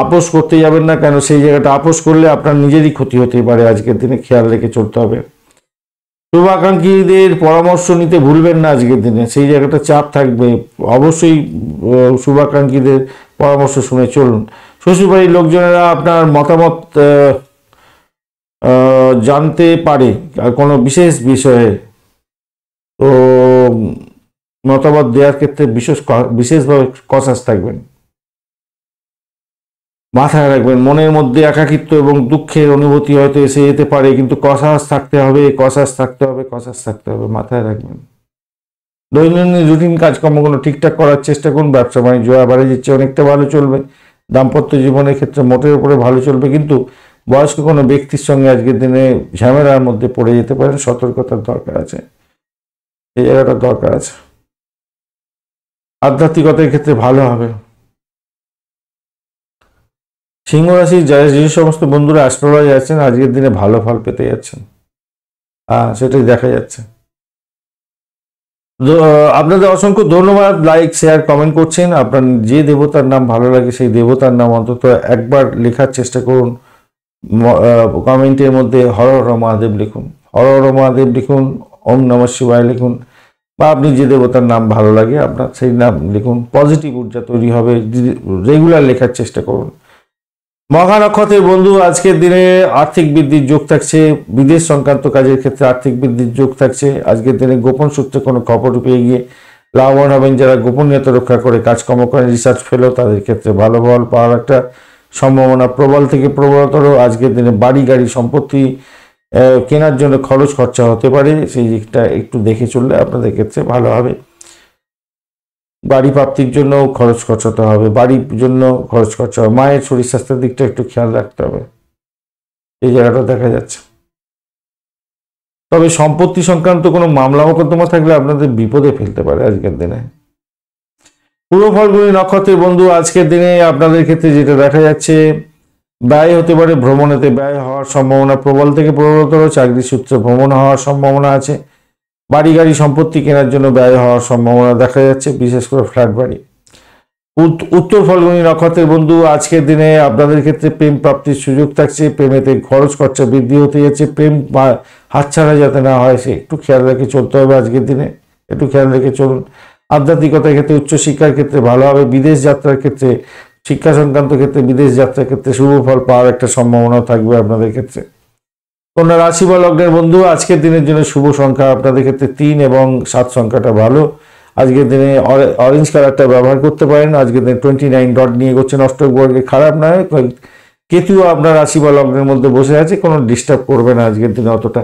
আপোষ করতে যাবেন না, কেন সেই জায়গাটা আপোষ করলে আপনার নিজেরই ক্ষতি হতে পারে। আজকের দিনে খেয়াল রেখে চলতে হবে। শুভাকাঙ্ক্ষীদের পরামর্শ নিতে ভুলবেন না, আজকের দিনে সেই জায়গাটা চাপ থাকবে, অবশ্যই শুভাকাঙ্ক্ষীদের পরামর্শ শুনে চলুন। শ্বশুরবাড়ির লোকজনেরা আপনার মতামত জানতে পারে কোনো বিশেষ বিষয়ে, তো মতামত দেওয়ার ক্ষেত্রে বিশেষভাবে কসাস থাকবেন, মাথায় রাখবেন। মনের মধ্যে একাকিত্ব এবং দুঃখের অনুভূতি হয়তো এসে যেতে পারে, কিন্তু কসাস থাকতে হবে, মাথায় রাখবেন। দৈনন্দিন রুটিন কাজকর্মগুলো ঠিকঠাক করার চেষ্টা করুন। ব্যবসা বাণিজ্য আবারে যাচ্ছে, অনেকটা ভালো চলবে। দাম্পত্য জীবনের ক্ষেত্রে মোটের উপরে ভালো চলবে, কিন্তু বয়স্ক কোনো ব্যক্তির সঙ্গে আজকের দিনে ঝামেলার মধ্যে পড়ে যেতে পারেন, সতর্কতার দরকার আছে, এই জায়গাটা দরকার আছে। আধ্যাত্মিকতার ক্ষেত্রে ভালো হবে। সিংহ রাশির যে সমস্ত বন্ধুরা অ্যাস্ট্রোলজি আছেন, আজকের দিনে ভালো ফল পেতে যাচ্ছেন, সেটাই দেখা যাচ্ছে। আপনাদের অসংখ্য ধন্যবাদ, লাইক শেয়ার কমেন্ট করছেন। আপনার যে দেবতার নাম ভালো লাগে সেই দেবতার নাম অন্তত একবার লেখার চেষ্টা করুন। কমেন্টের মধ্যে হর হর মহাদেব লিখুন, হর হর মহাদেব লিখুন, ওম নমঃ শিবায় লিখুন, বা আপনি যে দেবতার নাম ভালো লাগে আপনার সেই নাম লিখুন। পজিটিভ ঊর্জা তৈরি হবে, রেগুলার লেখার চেষ্টা করুন। মঘা নক্ষত্রের বন্ধু আজকের দিনে আর্থিক বৃদ্ধির যোগ থাকছে, বিদেশ সংক্রান্ত কাজের ক্ষেত্রে আর্থিক বৃদ্ধির যোগ থাকছে। আজকের দিনে গোপন সূত্রে কোনো খবর পেয়ে গিয়ে লাভবান হবেন। যারা গোপনীয়তা রক্ষা করে কাজকর্ম করেন, রিসার্চ ফেলো, তাদের ক্ষেত্রে ভালো ফল পাওয়ার একটা সম্ভাবনা প্রবল থেকে প্রবলতর। আজকের দিনে বাড়ি গাড়ি সম্পত্তি কেনার জন্য খরচ খরচা হতে পারে, সেই দিকটা একটু দেখে চললে আপনাদের ক্ষেত্রে ভালো হবে। বাড়ি প্রাপ্তির জন্য খরচ খরচাতে হবে, বাড়ির জন্য খরচ খরচা হবে। মায়ের শরীর স্বাস্থ্যের দিকটা একটু খেয়াল রাখতে হবে, এই জায়গাটা দেখা যাচ্ছে। তবে সম্পত্তি সংক্রান্ত কোনো মামলা মোকদ্দমা থাকলে আপনাদের বিপদে ফেলতে পারে আজকের দিনে। পূর্ব ফাল্গুনী নক্ষত্রের বন্ধু আজকের দিনে আপনাদের ক্ষেত্রে যেটা দেখা যাচ্ছে, ব্যয় হতে পারে, ভ্রমণেতে ব্যয় হওয়ার সম্ভাবনা প্রবল থেকে প্রবলতর। চাকরি সূত্রে ভ্রমণ হওয়ার সম্ভাবনা আছে। বাড়ি গাড়ি সম্পত্তি কেনার জন্য ব্যয় হওয়ার সম্ভাবনা দেখা যাচ্ছে, বিশেষ করে ফ্ল্যাট বাড়ি। উত্তর ফাল্গুনী নক্ষত্রের বন্ধু আজকের দিনে আপনাদের ক্ষেত্রে প্রেম প্রাপ্তির সুযোগ থাকছে, প্রেমেতে খরচ খরচা বৃদ্ধি হতে যাচ্ছে। প্রেম হাতছাড়া যাতে না হয় সে একটু খেয়াল রেখে চলতে হবে, আজকের দিনে একটু খেয়াল রেখে চলুন। আধ্যাত্মিকতার ক্ষেত্রে, উচ্চশিক্ষার ক্ষেত্রে ভালো হবে। বিদেশ যাত্রার ক্ষেত্রে শিক্ষা সংক্রান্ত ক্ষেত্রে, বিদেশ যাত্রার ক্ষেত্রে শুভ ফল পাওয়ার একটা সম্ভাবনা থাকবে আপনাদের ক্ষেত্রে। কন্যা রাশি বা লগ্নের বন্ধু, আজকের দিনের জন্য শুভ সংখ্যা আপনাদের ক্ষেত্রে 3 এবং 7 সংখ্যাটা ভালো। আজকের দিনে অরেঞ্জ কালারটা ব্যবহার করতে পারেন। আজকের দিনে 29 ডট নিয়ে করছেন অষ্টক বর্গে, খারাপ নয়। কেতুও আপনার রাশি বা লগ্নের মধ্যে বসে আছে, কোনো ডিস্টার্ব করবে না আজকের দিনে অতটা।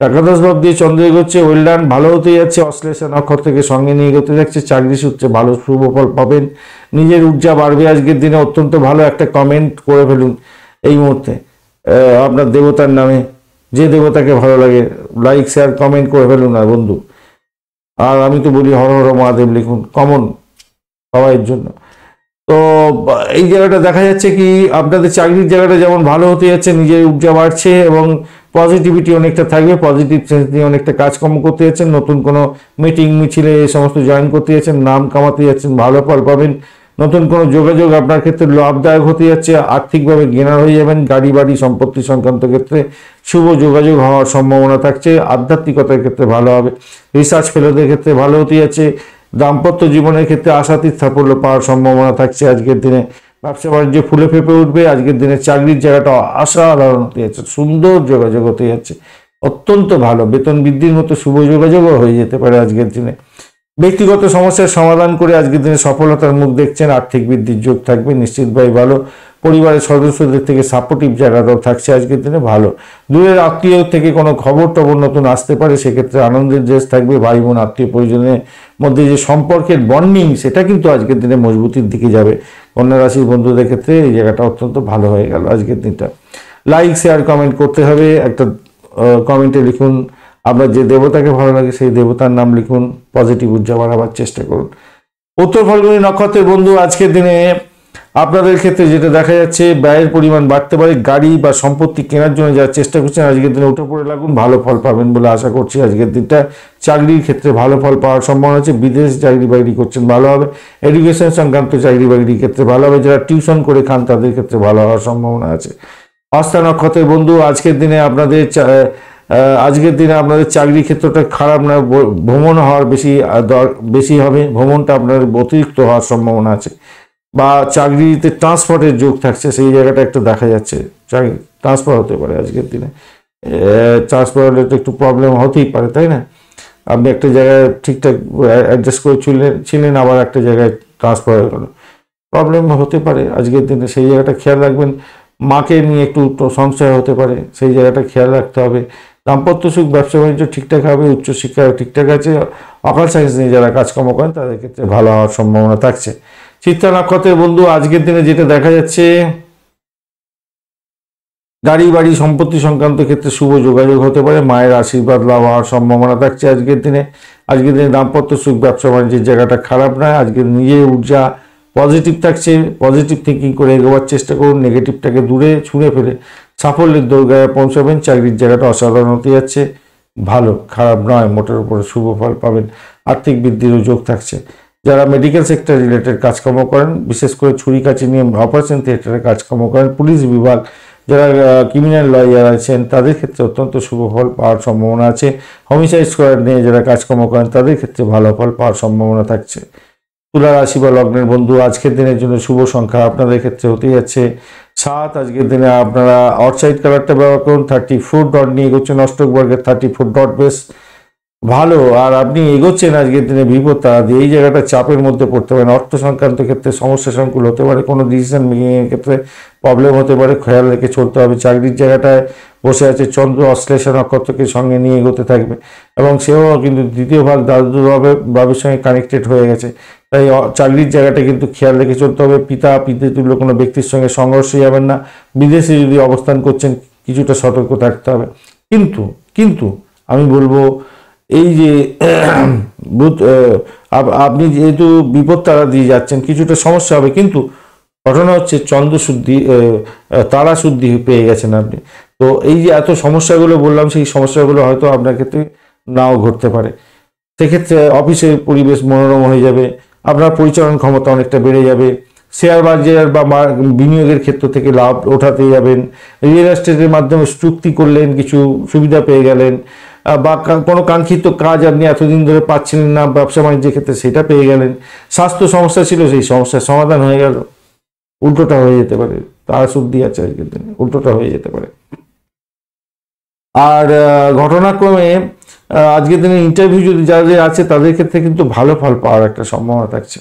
একাদশ ভাব দিয়ে চন্দ্র এগোচ্ছে, ওয়েলডান, ভালো হতে যাচ্ছে। অশ্লেষা নক্ষত্রকে সঙ্গে নিয়ে এগোতে যাচ্ছে। চাকরি সূত্রে ভালো শুভ ফল পাবেন। নিজের ঊর্জা বাড়বে আজকের দিনে, অত্যন্ত ভালো। একটা কমেন্ট করে ফেলুন এই মুহূর্তে আপনার দেবতার নামে, যে দেবতাকে ভালো লাগে, লাইক শেয়ার কমেন্ট করে ফেলুন না বন্ধু। আর আমি তো বলি হর হর মহাদেব লিখুন, কমন সবাইয়ের জন্য। তো এই জায়গাটা দেখা যাচ্ছে কি আপনাদের চাকরির জায়গাটা যেমন ভালো হতে যাচ্ছে, নিজের ঊর্জা বাড়ছে এবং পজিটিভিটি অনেকটা থাকবে। পজিটিভ সেন্স নিয়ে অনেকটা কাজকর্ম করতে যাচ্ছেন। নতুন কোনো মিটিং মিছিলে এই সমস্ত জয়েন করতে যাচ্ছেন, নাম কামাতে যাচ্ছেন, ভালো ফল পাবেন। নতুন কোনো যোগাযোগ আপনার ক্ষেত্রে লাভদায়ক হতে যাচ্ছে। আর্থিকভাবে গেনার হয়ে যাবেন। গাড়ি বাড়ি সম্পত্তি সংক্রান্ত ক্ষেত্রে শুভ যোগাযোগ হওয়ার সম্ভাবনা থাকছে। আধ্যাত্মিকতার ক্ষেত্রে ভালো হবে। রিসার্চ ফেলোদের ক্ষেত্রে ভালো হতে যাচ্ছে। দাম্পত্য জীবনের ক্ষেত্রে আশাতীত সাফল্য পাওয়ার সম্ভাবনা থাকছে আজকের দিনে। ব্যবসা বাণিজ্য ফুলে ফেঁপে উঠবে। আজকের দিনে চাকরির জায়গাটা অসাধারণ হতে যাচ্ছে, সুন্দর যোগাযোগ হতে যাচ্ছে, অত্যন্ত ভালো। বেতন বৃদ্ধির মতো শুভ যোগাযোগও হয়ে যেতে পারে আজকের দিনে। ব্যক্তিগত সমস্যার সমাধান করে আজকের দিনে সফলতার মুখ দেখছেন। আর্থিক বৃদ্ধির যোগ থাকবে নিশ্চিতভাবে ভালো। পরিবারের সদস্যদের থেকে সাপোর্টিভ জায়গাটাও থাকছে আজকের দিনে ভালো। দূরের আত্মীয় থেকে কোনো খবর টবর নতুন আসতে পারে, সেক্ষেত্রে আনন্দের দেশ থাকবে। ভাই বোন আত্মীয় পরিজনের মধ্যে যে সম্পর্কের বন্ডিং, সেটা কিন্তু আজকের দিনে মজবুতির দিকে যাবে। কন্যা রাশির বন্ধুদের ক্ষেত্রে এই জায়গাটা অত্যন্ত ভালো হয়ে গেল আজকের দিনটা। লাইক শেয়ার কমেন্ট করতে হবে। একটা কমেন্টে লিখুন আপনার যে দেবতাকে ভালো লাগে সেই দেবতার নাম লিখুন। পজিটিভ ঊর্জা বাড়াবার চেষ্টা করুন। উত্তর ফাল্গুনী নক্ষত্রের বন্ধু, আজকের দিনে আপনাদের ক্ষেত্রে যেটা দেখা যাচ্ছে, ব্যয়ের পরিমাণ বাড়তে পারে। গাড়ি বা সম্পত্তি কেনার জন্য যারা চেষ্টা করছেন আজকের দিনে উঠে পড়ে লাগুন, ভালো ফল পাবেন বলে আশা করছি আজকের দিনটা। চাকরির ক্ষেত্রে ভালো ফল পাওয়ার সম্ভাবনা আছে। বিদেশ চাকরি বাকরি করছেন ভালো হবে। এডুকেশন সংক্রান্ত চাকরি বাকরির ক্ষেত্রে ভালো হবে। যারা টিউশন করে খান তাদের ক্ষেত্রে ভালো হওয়ার সম্ভাবনা আছে। হস্তা নক্ষত্রের বন্ধু, আজকের দিনে আপনাদের চাকরি ক্ষেত্রটা খারাপ না, ভ্রমণ হওয়ার বেশি হবে। ভ্রমণটা আপনার অতিরিক্ত হওয়ার সম্ভাবনা আছে, বা চাকরিতে ট্রান্সফারের যোগ থাকছে, সেই জায়গাটা একটু দেখা যাচ্ছে। চাকরি ট্রান্সফার হতে পারে আজকের দিনে। ট্রান্সফার হলে তো একটু প্রবলেম হতেই পারে, তাই না? আপনি একটা জায়গায় ঠিকঠাক অ্যাডজাস্ট করে ছিলেন, আবার একটা জায়গায় ট্রান্সফার হয়ে গেল, প্রবলেম হতে পারে আজকের দিনে। সেই জায়গাটা খেয়াল রাখবেন। মাকে নিয়ে একটু সংশয় হতে পারে, সেই জায়গাটা খেয়াল রাখতে হবে। দাম্পত্য সুখ, ব্যবসা বাণিজ্য ঠিকঠাক হবে। উচ্চশিক্ষা ঠিকঠাক আছে। অকাল সায়েন্স নিয়ে যারা কাজকর্ম করেন তাদের ক্ষেত্রে ভালো হওয়ার সম্ভাবনা থাকছে। চিত্রা নক্ষত্রের বন্ধু, আজকের দিনে যেটা দেখা যাচ্ছে, গাড়ি বাড়ি সম্পত্তি সংক্রান্ত ক্ষেত্রে শুভ যোগাযোগ হতে পারে। মায়ের আশীর্বাদ লাভ হওয়ার সম্ভাবনা থাকছে আজকের দিনে। আজকের দিনে দাম্পত্য সুখ, ব্যবসা বাণিজ্যের জায়গাটা খারাপ নয়। আজকের নিজের ঊর্জা পজিটিভ থাকছে। পজিটিভ থিঙ্কিং করে এগোবার চেষ্টা করুন। নেগেটিভটাকে দূরে ছুঁড়ে ফেলে সাফল্যের দৌড়ায় পৌঁছাবেন। চাকরির জায়গাটা অসাধারণ হতে যাচ্ছে, ভালো, খারাপ নয়, মোটের উপরে শুভ ফল পাবেন। আর্থিক বৃদ্ধিরও যোগ থাকছে। যারা মেডিকেল সেক্টর রিলেটেড কাজকর্ম করেন, বিশেষ করে ছুরি কাঁচি নিয়ে অপারেশন থিয়েটারে কাজকর্ম করেন, পুলিশ বিভাগ, যারা ক্রিমিনাল লয়ার আছেন তাদের ক্ষেত্রে অত্যন্ত শুভ ফল পাওয়ার সম্ভাবনা আছে। হোমিসাইড স্কোয়াড নিয়ে যারা কাজকর্ম করেন তাদের ক্ষেত্রে ভালো ফল পাওয়ার সম্ভাবনা থাকছে। তুলা রাশি বা লগ্নের বন্ধু, আজকের দিনের জন্য শুভ সংখ্যা আপনাদের ক্ষেত্রে হতে যাচ্ছে 7। আজকের দিনে আপনারা আউটসাইড কালারটা ব্যবহার করুন। 34 ডট নিয়ে এগোচ্ছেন অষ্টক বর্গের, 34 ডট বেশ ভালো। আর আপনি এগোচ্ছেন আজকের দিনে বিপদ তারা দিয়ে, এই জায়গাটা চাপের মধ্যে পড়তে পারেন। অর্থ সংক্রান্ত ক্ষেত্রে সমস্যা সংকুল হতে পারে। কোনো ডিসিশন মেকিংয়ের ক্ষেত্রে প্রবলেম হতে পারে, খেয়াল রেখে চলতে হবে। চাকরির জায়গাটায় বসে আছে চন্দ্র, অশ্লেষা নক্ষত্রকে সঙ্গে নিয়ে এগোতে থাকবে এবং সেও কিন্তু দ্বিতীয় ভাগ দাদুর সঙ্গে কানেক্টেড হয়ে গেছে। তাই চাকরির জায়গাটা কিন্তু খেয়াল রেখে চলতে হবে। পিতৃতুল্য কোনো ব্যক্তির সঙ্গে সংঘর্ষে যাবেন না। বিদেশে যদি অবস্থান করছেন কিছুটা সতর্ক থাকতে হবে। কিন্তু আমি বলবো এই যে আপনি যেহেতু বিপদ তারা দিয়ে যাচ্ছেন, কিছুটা সমস্যা হবে, কিন্তু ঘটনা হচ্ছে চন্দ্র শুদ্ধি, তারা শুদ্ধি পেয়ে গেছেন আপনি। তো এই যে এত সমস্যাগুলো বললাম, সেই সমস্যাগুলো হয়তো আপনার ক্ষেত্রে নাও ঘটতে পারে। সেক্ষেত্রে অফিসের পরিবেশ মনোরম হয়ে যাবে, আপনার পরিচালন ক্ষমতা অনেকটা বেড়ে যাবে। শেয়ার বাজার বা বিনিয়োগের ক্ষেত্র থেকে লাভ ওঠাতে যাবেন। রিয়েল এস্টেটের মাধ্যমে চুক্তি করলেন, কিছু সুবিধা পেয়ে গেলেন, বা কোনো কাঙ্ক্ষিত কাজ আপনি এতদিন ধরে পাচ্ছিলেন না ব্যবসা বাণিজ্যের ক্ষেত্রে, সেটা পেয়ে গেলেন। স্বাস্থ্য সমস্যা ছিল, সেই সমস্যার সমাধান হয়ে গেল। উল্টোটা হয়ে যেতে পারে, তার শুদ্ধি আছে আজকের দিনে, উল্টোটা হয়ে যেতে পারে। আর ঘটনাক্রমে আজকের দিনে ইন্টারভিউ যদি যাদের আছে তাদের ক্ষেত্রে কিন্তু ভালো ফল পাওয়ার একটা সম্ভাবনা থাকছে।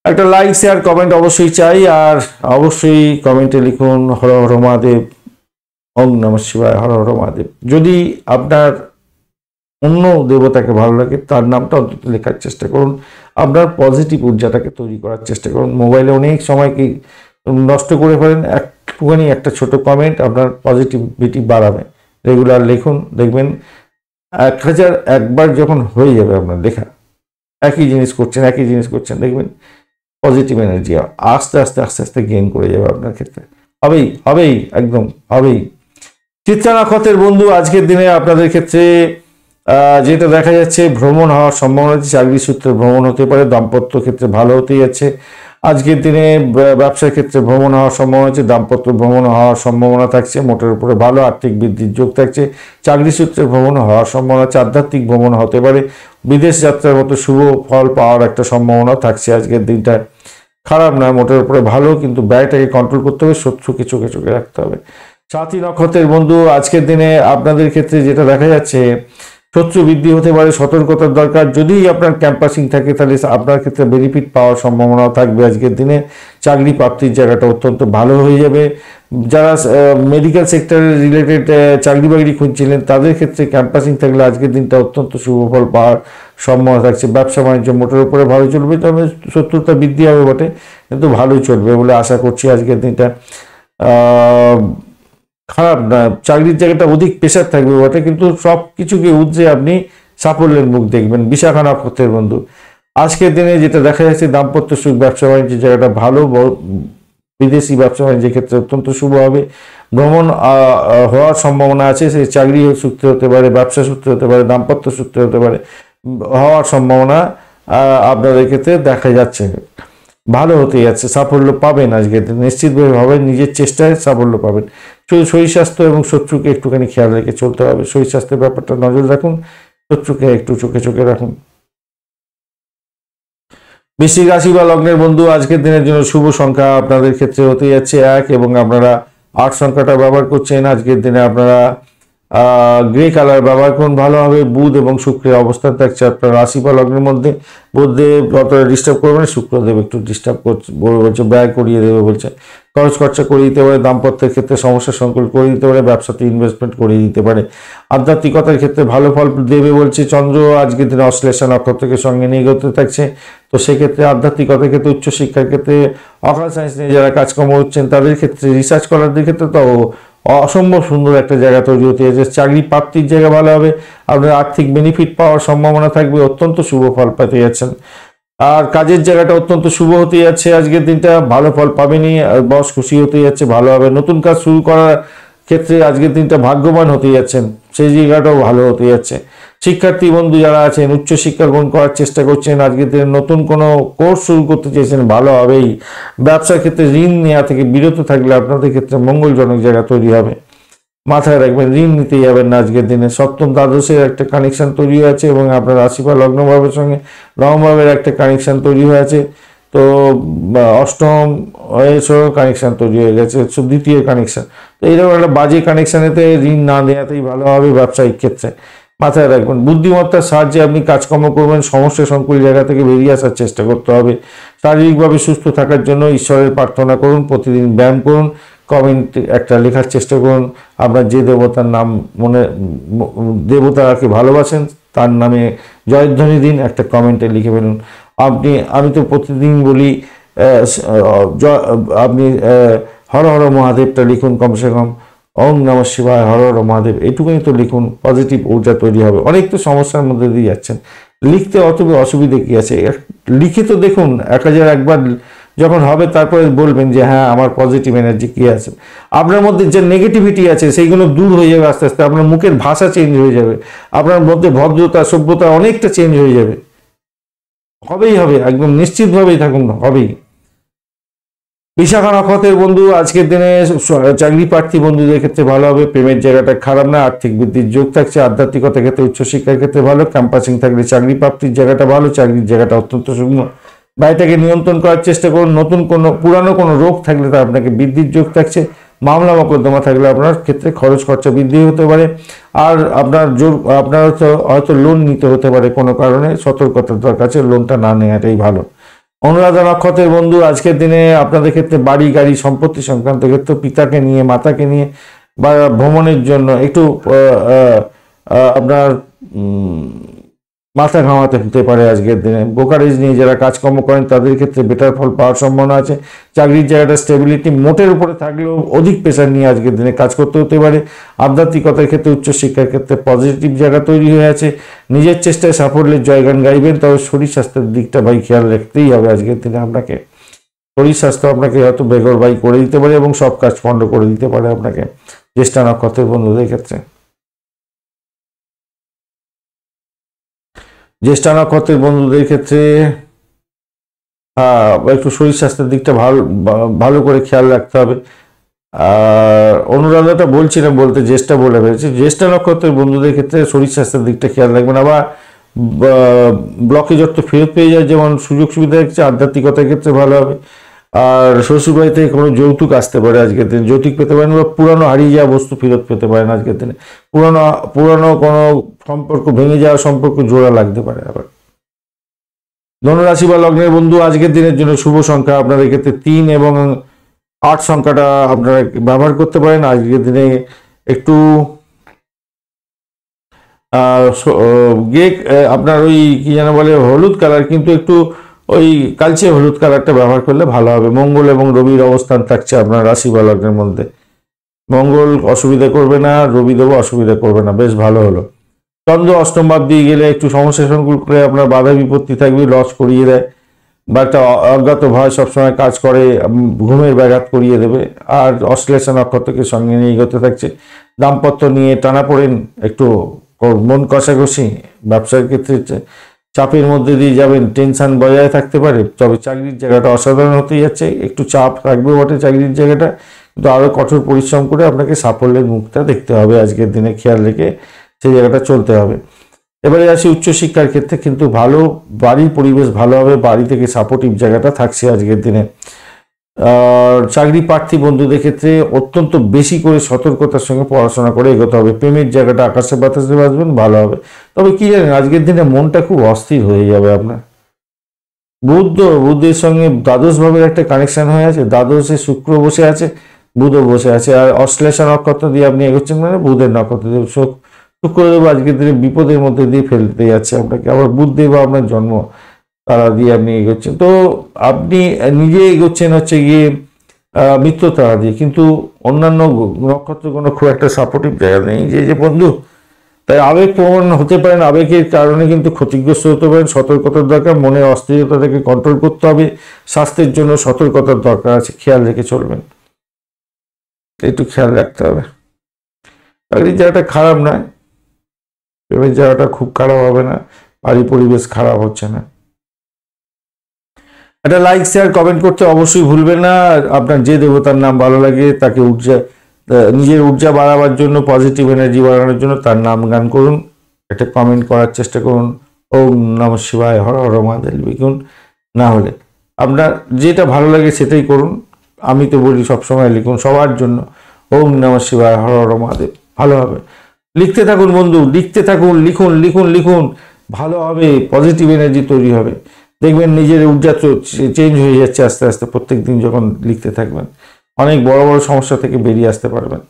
একটা লাইক শেয়ার কমেন্ট অবশ্যই চাই, আর অবশ্যই কমেন্টে লিখুন হর হর মহাদেব, ওং নমঃ শিবায়, হর হর মহাদেব। যদি আপনার অন্য দেবতাকে ভালো লাগে তার নামটা অন্তত লেখার চেষ্টা করুন, আপনার পজিটিভ ঊর্জাটাকে তৈরি করার চেষ্টা করুন। মোবাইলে অনেক সময় কি নষ্ট করে ফেলেন, একটুখানি একটা ছোট কমেন্ট আপনার পজিটিভিটি বাড়াবে। রেগুলার লিখুন, দেখবেন 1000 একবার যখন হয়ে যাবে আপনার লেখা, একই জিনিস করছেন, দেখবেন পজিটিভ এনার্জি আস্তে আস্তে গেইন করে যাবে আপনার ক্ষেত্রে। হবেই একদম হবেই। চিত্রা নক্ষত্রের বন্ধু, আজকের দিনে আপনাদের ক্ষেত্রে যেটা দেখা যাচ্ছে ভ্রমণ হওয়ার সম্ভাবনা আছে, চাকরি সূত্রে ভ্রমণ হতে পারে, দাম্পত্য ক্ষেত্রে ভালো হতে যাচ্ছে। আজকের দিনে ব্যবসার ক্ষেত্রে ভ্রমণ হওয়ার সম্ভাবনা আছে, দাম্পত্য ভ্রমণ হওয়ার সম্ভাবনা থাকছে, মোটের উপরে ভালো আর্থিক বৃদ্ধির যোগ থাকছে। চাকরি সূত্রে ভ্রমণ হওয়ার সম্ভাবনা আছে, আধ্যাত্মিক ভ্রমণ হতে পারে, বিদেশ যাত্রার মতো শুভ ফল পাওয়ার একটা সম্ভাবনা থাকছে। আজকের দিনটা খারাপ নয়, মোটের উপরে ভালো, কিন্তু ব্যয়টাকে কন্ট্রোল করতে হবে, শত্রুকে চোখে রাখতে হবে। সাথী নক্ষত্রের বন্ধু, আজকের দিনে আপনাদের ক্ষেত্রে যেটা দেখা যাচ্ছে শত্রু বৃদ্ধি হতে পারে, সতর্কতার দরকার। যদি আপনার ক্যাম্পাসিং থাকে তাহলে আপনার ক্ষেত্রে বেনিফিট পাওয়ার সম্ভাবনাও থাকবে। আজকের দিনে চাকরি প্রাপ্তির জায়গাটা অত্যন্ত ভালো হয়ে যাবে। যারা মেডিকেল সেক্টরের রিলেটেড চাকরি বাকরি খুঁজছিলেন তাদের ক্ষেত্রে ক্যাম্পাসিং থাকলে আজকের দিনটা অত্যন্ত শুভফল পাওয়ার সম্ভাবনা থাকছে। ব্যবসা বাণিজ্য মোটের উপরে ভালো চলবে, তবে শত্রুতা বৃদ্ধি হবে বটে, কিন্তু ভালোই চলবে বলে আশা করছি। আজকের দিনটা খারাপ না, চাকরির জায়গাটা অধিক প্রেশার থাকবে বটে, কিন্তু সব কিছুকে উদ্রে আপনি সাফল্যের মুখ দেখবেন। বিশাখা নক্ষত্রের বন্ধু, আজকের দিনে যেটা দেখা যাচ্ছে দাম্পত্য সুখ, ব্যবসা বাণিজ্যের জায়গাটা ভালো, বিদেশি ব্যবসা বাণিজ্যের ক্ষেত্রে অত্যন্ত শুভ হবে। ভ্রমণ হওয়ার সম্ভাবনা আছে, সেই চাকরি সূত্রে হতে পারে, ব্যবসা সূত্রে হতে পারে, দাম্পত্য সূত্রে হতে পারে, হওয়ার সম্ভাবনা আপনাদের ক্ষেত্রে দেখা যাচ্ছে। ভালো হতে যাচ্ছে, সাফল্য পাবেন আজকের দিন নিশ্চিতভাবে হবে, নিজের চেষ্টায় সাফল্য পাবেন। শুধু শরীর স্বাস্থ্য এবং শত্রুকে একটুখানি খেয়াল রেখে চলতে হবে। শরীর স্বাস্থ্যের ব্যাপারটা নজর রাখুন, শত্রুকে একটু চোখে রাখুন। বৃশ্চিক রাশি বা লগ্নের বন্ধু, আজকের দিনের জন্য শুভ সংখ্যা আপনাদের ক্ষেত্রে হতে যাচ্ছে 1, এবং আপনারা 8 সংখ্যাটা ব্যবহার করছেন। আজকের দিনে আপনারা গ্রে কালার ব্যবহার করুন, ভালো হবে। বুধ এবং শুক্রের অবস্থান থাকছে আপনার রাশি বা লগ্নের মধ্যে। বুধদেব অতটা ডিস্টার্ব করবেন, শুক্রদেব একটু ডিস্টার্ব করছে, বলছে ব্যয় করিয়ে দেবে, বলছে খরচ খরচা করে দিতে পারে, দাম্পত্যের ক্ষেত্রে সমস্যা সংকুল করে দিতে পারে, ব্যবসাতে ইনভেস্টমেন্ট করে দিতে পারে। আধ্যাত্মিকতার ক্ষেত্রে ভালো ফল দেবে বলছে। চন্দ্র আজকের দিনে অশ্লেষা নক্ষত্রকে সঙ্গে নিয়ে এগোতে থাকছে, তো সেক্ষেত্রে আধ্যাত্মিকতার ক্ষেত্রে, উচ্চশিক্ষার ক্ষেত্রে, অকাল সায়েন্স নিয়ে যারা কাজকর্ম হচ্ছেন তাদের ক্ষেত্রে, রিসার্চ করারদের ক্ষেত্রে তো অসম্ভব সুন্দর একটা জায়গা তৈরি হতে যাচ্ছে। চাকরি প্রাপ্তির জায়গা ভালো হবে, আপনার আর্থিক বেনিফিট পাওয়ার সম্ভাবনা থাকবে, অত্যন্ত শুভ ফল পেতে যাচ্ছেন। আর কাজের জায়গাটা অত্যন্ত শুভ হতে যাচ্ছে। আজকের দিনটা ভালো ফল পাবেনই, বস খুশি হতে যাচ্ছে, ভালো হবে। নতুন কাজ শুরু করার ক্ষেত্রে আজকের দিনটা ভাগ্যবান হতে যাচ্ছেন, সেই জায়গাটাও ভালো হতে যাচ্ছে। শিক্ষার্থী বন্ধু যারা আছেন, উচ্চশিক্ষা গ্রহণ করার চেষ্টা করছেন, আজকের দিনে নতুন কোনো কোর্স শুরু করতে চাইছেন, ভালো হবেই। ব্যবসার ক্ষেত্রে ঋণ নেওয়া থেকে বিরত থাকলে আপনাদের ক্ষেত্রে মঙ্গলজনক জায়গা তৈরি হবে। মাথায় রাখবেন, ঋণ নিতে যাবেন না আজকের দিনে। সপ্তম দ্বাদশের একটা কানেকশন তৈরি হয়েছে, এবং আপনার রাশি বা লগ্নভাবের সঙ্গে নবমভাবের একটা কানেকশন তৈরি হয়েছে, তো অষ্টম এসব কানেকশন তৈরি হয়ে গেছে, দ্বিতীয় কানেকশন। তো এইরকম একটা বাজে কানেকশানেতে ঋণ না দেওয়াতেই ভালো হবে ব্যবসায়িক ক্ষেত্রে। মাথায় রাখবেন, বুদ্ধিমত্তার সাহায্যে আপনি কাজকর্ম করবেন, সমস্যা সংকুল জায়গা থেকে বেরিয়ে আসার চেষ্টা করতে হবে। শারীরিকভাবে সুস্থ থাকার জন্য ঈশ্বরের প্রার্থনা করুন, প্রতিদিন ব্যায়াম করুন, কমেন্ট একটা লেখার চেষ্টা করুন। আপনার যে দেবতার নাম দেবতাকে ভালোবাসেন তার নামে জয়ধ্বনি দিন, একটা কমেন্টে লিখে ফেলুন। আমি তো প্রতিদিন বলি আপনি হর হর মহাদেবটা লিখুন, কমসে কম ওং নমঃ শিবায়, হর হর মহাদেব, এটুকুনি তো লিখুন, পজিটিভ ঊর্জা তৈরি হবে। অনেক তো সমস্যার মধ্যে দিয়ে যাচ্ছেন, লিখতে অসুবিধে কি আছে, লিখে তো দেখুন 1000 একবার যখন হবে তারপরে বলবেন যে হ্যাঁ আমার পজিটিভ এনার্জি কি আছে। আপনার মধ্যে যে নেগেটিভিটি আছে সেইগুলো দূর হয়ে যাবে আস্তে আস্তে, আপনার মুখের ভাষা চেঞ্জ হয়ে যাবে, আপনার মধ্যে ভদ্রতা সভ্যতা অনেকটা চেঞ্জ হয়ে যাবে। হবেই হবে, একদম নিশ্চিতভাবেই থাকুন, হবেই। বিশাখা নক্ষত্রের বন্ধু, আজকের দিনে চাকরি প্রার্থী বন্ধুদের ক্ষেত্রে ভালো হবে, প্রেমের জায়গাটা খারাপ না, আর্থিক বৃদ্ধির যোগ থাকছে। আধ্যাত্মিকতার ক্ষেত্রে, উচ্চশিক্ষার ক্ষেত্রে ভালো, ক্যাম্পাসিং থাকলে চাকরি প্রাপ্তির জায়গাটা ভালো, চাকরির জায়গাটা অত্যন্ত শুভ। ব্যয়টাকে নিয়ন্ত্রণ করার চেষ্টা করুন। নতুন কোনো পুরানো কোনো রোগ থাকলে তা আপনাকে বৃদ্ধির যোগ থাকছে। মামলা মোকদ্দমা থাকলে আপনার ক্ষেত্রে খরচ খরচা বৃদ্ধি হতে পারে। আর আপনার হয়তো লোন নিতে হতে পারে কোনো কারণে, সতর্কতার দরকার আছে, লোনটা না নেওয়াটাই ভালো। অনুরাধা নক্ষত্রের বন্ধু, আজকের দিনে আপনাদের ক্ষেত্রে বাড়ি গাড়ি সম্পত্তি সংক্রান্ত ক্ষেত্রে পিতাকে নিয়ে মাতাকে নিয়ে বা ভ্রমণের জন্য একটু আপনার মাথা ঘামাতে হতে পারে আজকের দিনে। ব্রোকারেজ নিয়ে যারা কাজকর্ম করেন তাদের ক্ষেত্রে বেটার ফল পাওয়ার সম্ভাবনা আছে। চাকরির জায়গাটা স্টেবিলিটি মোটের উপরে থাকলেও অধিক প্রেশার নিয়ে আজকের দিনে কাজ করতে হতে পারে। আধ্যাত্মিকতার ক্ষেত্রে উচ্চশিক্ষার ক্ষেত্রে পজিটিভ জায়গা তৈরি হয়ে আছে। নিজের চেষ্টায় সাফল্যের জয়গান গাইবেন, তবে শরীর স্বাস্থ্যের দিকটা ভাই খেয়াল রাখতেই হবে আজকের দিনে। আপনাকে শরীর স্বাস্থ্য আপনাকে হয়তো বেগরবাই করে দিতে পারে এবং সব কাজ পণ্ড করে দিতে পারে আপনাকে জ্যেষ্ঠা নক্ষত্রের বন্ধুদের ক্ষেত্রে। জ্যেষ্ঠা নক্ষত্রের বন্ধুদের ক্ষেত্রে একটু শরীর স্বাস্থ্যের দিকটা ভালো করে খেয়াল রাখতে হবে। আর অনুরাধাটা বলছি না বলতে জ্যেষ্ঠা বলে ফেলেছি। জ্যেষ্ঠা নক্ষত্রের বন্ধুদের ক্ষেত্রে শরীর স্বাস্থ্যের দিকটা খেয়াল রাখবেন। আবার ব্লকেজ অর্থ ফেরত পেয়ে যায়, যেমন সুযোগ সুবিধা ক্ষেত্রে আধ্যাত্মিকতার ক্ষেত্রে ভালো হবে। আর শ্বশুরবাড়ি থেকে কোনো যৌতুক আসতে পারে আজকের দিনে, যৌতুক পেতে পারেন বা পুরানো হারিয়ে যাওয়া বস্তু ফেরত পেতে পারেন আজকের দিনে। পুরানো কোনো সম্পর্ক ভেঙে যাওয়া সম্পর্ক জোড়া লাগতে পারে। আবার ধনুরাশি বা লগ্নের বন্ধু, আজকের দিনের জন্য শুভ সংখ্যা আপনাদের ক্ষেত্রে 3 এবং 8 সংখ্যাটা আপনারা ব্যবহার করতে পারেন। আজকের দিনে একটু আপনার ওই কি যেন বলে হলুদ কালার, কিন্তু একটু ওই কালচে হলুদ কালারটা ব্যবহার করলে ভালো হবে। মঙ্গল এবং রবির অবস্থান থাকছে আপনার রাশি বা লগ্নের মধ্যে। মঙ্গল অসুবিধা করবে না, রবি দেব অসুবিধা করবে না, বেশ ভালো হলো। চন্দ্র অষ্টম ভাব দিয়ে গেলে একটু সমস্যা সংকুল করে আপনার বাধা বিপত্তি থাকবে, লস করিয়ে দেয় বা একটা অজ্ঞাত ভয় সবসময় কাজ করে, ঘুমের ব্যাঘাত করিয়ে দেবে। আর অশ্লেষা নক্ষত্রকে সঙ্গে নিয়ে এগোতে থাকছে। দাম্পত্য নিয়ে টানাপোড়েন, একটু মন কষাকষি, ব্যবসার ক্ষেত্রে চাপের মধ্যে দিয়ে যাবেন, টেনশন বজায় থাকতে পারে। তবে চাকরির জায়গাটা অসাধারণ হতে যাচ্ছে, একটু চাপ থাকবে বটে চাকরির জায়গাটা, কিন্তু আরও কঠোর পরিশ্রম করে আপনাকে সাফল্যের মুখটা দেখতে হবে আজকের দিনে, খেয়াল রেখে সেই জায়গাটা চলতে হবে। এবারে আসি উচ্চশিক্ষার ক্ষেত্রে, কিন্তু ভালো বাড়ির পরিবেশ ভালো হবে, বাড়ি থেকে সাপোর্টিভ জায়গাটা থাকছে আজকের দিনে। চাকরি প্রার্থী বন্ধুদের ক্ষেত্রে অত্যন্ত বেশি করে সতর্কতার সঙ্গে পড়াশোনা করে এগোতে হবে। প্রেমের জায়গাটা আকাশে বাতাসে বাঁচবেন, ভালো হবে। তবে কি জানেন, আজকের দিনে মনটা খুব অস্থির হয়ে যাবে আপনার। বুধের সঙ্গে দ্বাদশ ভাবের একটা কানেকশন হয়ে আছে, দ্বাদশে শুক্র বসে আছে, বুধও বসে আছে। আর অশ্লেষা নক্ষত্র দিয়ে আপনি এগোচ্ছেন মানে বুধের নক্ষত্র দিয়ে শুক্রদেব আজকের দিনে বিপদের মধ্যে দিয়ে ফেলতে যাচ্ছে আপনাকে। আবার বুধদেব আপনার জন্ম তারা দিয়ে আপনি এগোচ্ছেন, তো আপনি নিজে এগোচ্ছেন হচ্ছে গিয়ে মিত্র তারা দিয়ে, কিন্তু অন্যান্য নক্ষত্র কোনো খুব একটা সাপোর্টিভ জায়গা নেই যে বন্ধু। তাই আবেগ প্রবণ হতে পারেন, আবেগের কারণে কিন্তু ক্ষতিগ্রস্ত হতে পারেন। সতর্কতার দরকার, মনের অস্থিরতাটাকে কন্ট্রোল করতে হবে। স্বাস্থ্যের জন্য সতর্কতার দরকার আছে, খেয়াল রেখে চলবেন, একটু খেয়াল রাখতে হবে। চাকরির জায়গাটা খারাপ নয়, প্রেমের জায়গাটা খুব খারাপ হবে না, বাড়ির পরিবেশ খারাপ হচ্ছে না। একটা লাইক শেয়ার কমেন্ট করতে অবশ্যই ভুলবেন না। আপনার যে দেবতার নাম ভালো লাগে তাকে নিজের ঊর্জা বাড়াবার জন্য, পজিটিভ এনার্জি বাড়ানোর জন্য তার নাম গান করুন, একটা কমেন্ট করার চেষ্টা করুন। ওম নমঃ শিবায়, হর হর মহাদেব লিখুন। না হলে আপনার যেটা ভালো লাগে সেটাই করুন। আমি তো বলি সবসময় লিখুন সবার জন্য, ওম নমঃ শিবায়, হর হর মহাদেব, ভালো হবে। লিখতে থাকুন বন্ধু, লিখতে থাকুন, লিখুন লিখুন লিখুন, ভালো হবে, পজিটিভ এনার্জি তৈরি হবে। দেখবেন নিজের ঊর্জা চেঞ্জ হয়ে যাচ্ছে আস্তে আস্তে। প্রত্যেক দিন যখন লিখতে থাকবেন অনেক বড় বড় সমস্যা থেকে বেরিয়ে আসতে পারবেন।